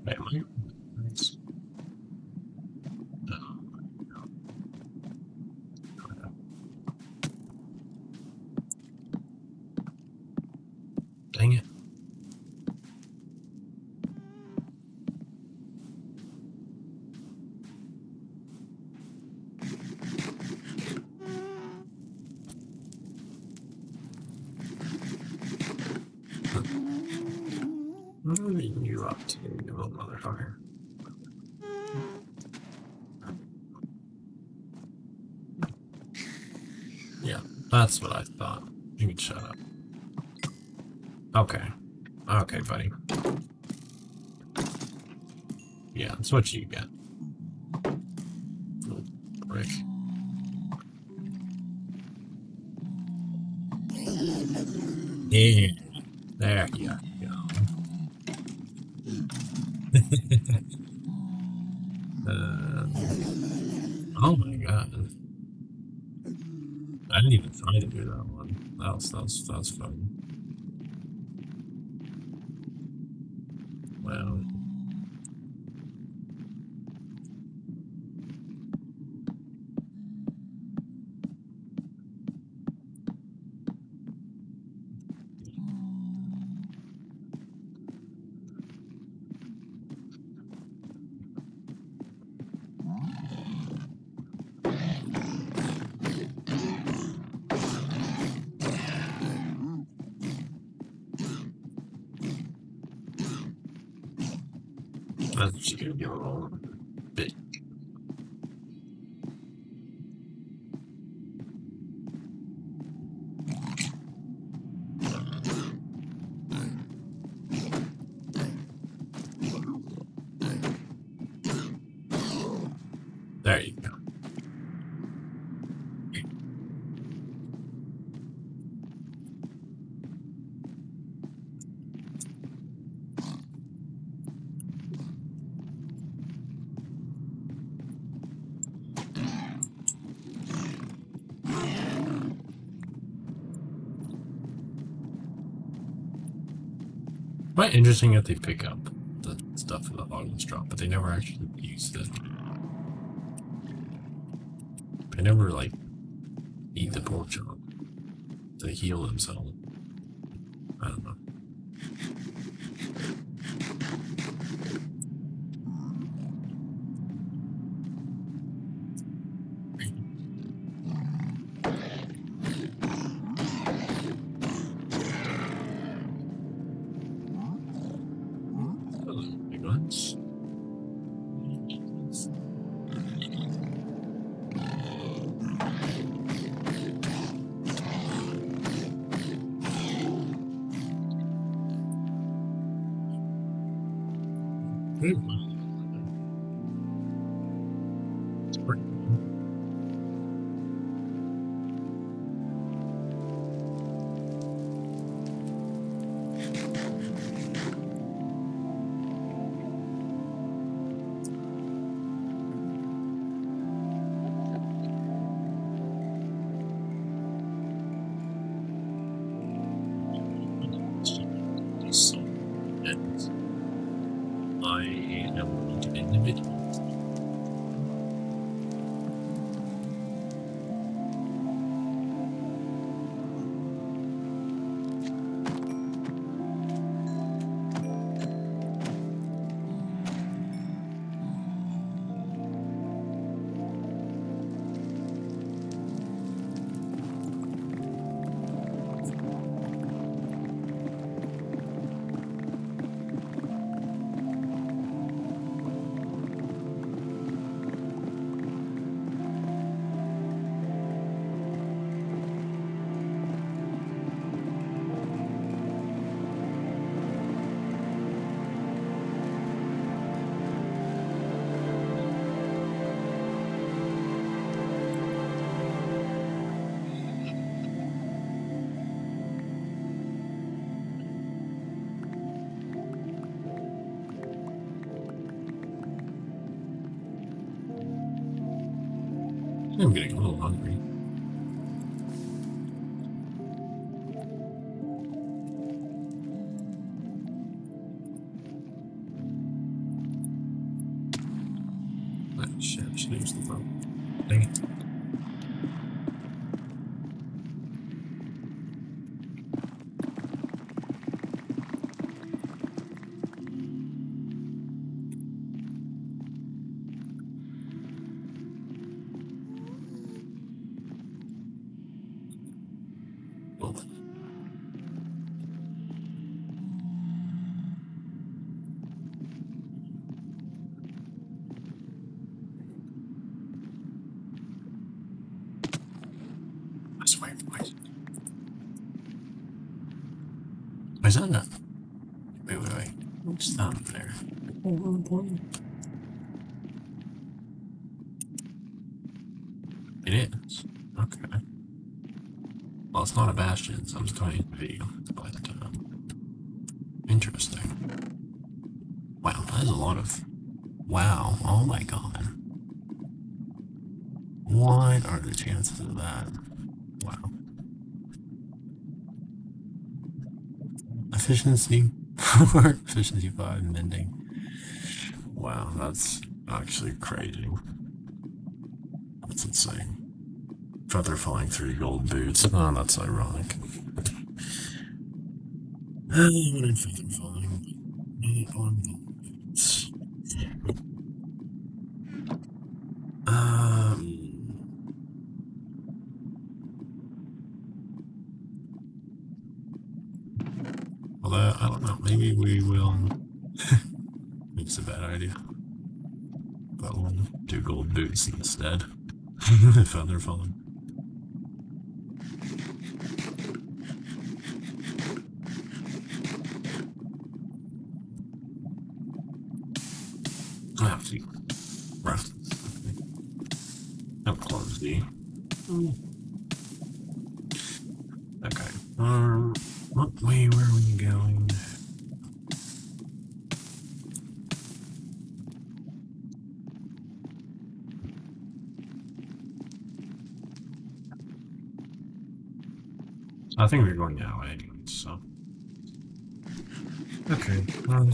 Wait, am I- Dang it. What are you up to, you little motherfucker? Yeah, that's what I thought. You can shut up. Okay. Okay, buddy. Yeah, that's what you get. Little prick. Yeah, there you go. Oh my god. I didn't even try to do that one. That was fun. Wow. That's just gonna be a little bit. There you go. Quite interesting that they pick up the stuff that the hoglins drop, but they never actually use it. They never, like, eat the pork chop to heal themselves. I don't know. Hello, big ones. Good one. So, and I I'm getting a little hungry. Ah, shit, I should use the phone. Dang it. Well, I swear, why is that not? Wait. What's that up there? It is. Okay. Well, it's not a bastion, so I'm just going to video. But, interesting. Wow, that is a lot of. Wow, oh my god. What are the chances of that? Wow. Efficiency 4, efficiency 5, mending. Wow, that's actually crazy. That's insane. Feather falling through gold boots. Oh, that's ironic. What did feather falling? Not on gold boots. Although, I don't know, maybe we will. It's a bad idea. But we'll do gold boots instead. Feather falling. I have to rest. How clumsy. Okay. What way were we going? I think we're going that way anyway, so. Okay. Well,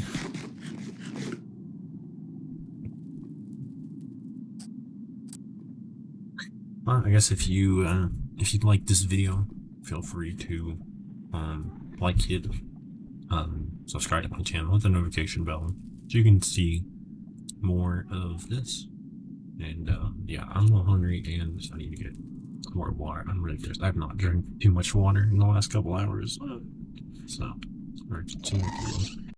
I guess if you like this video, feel free to like it, subscribe to my channel, hit the notification bell, so you can see more of this. And yeah, I'm a little hungry, and I need to get more water. I'm really thirsty. I've not drank too much water in the last couple hours, so. Or continue to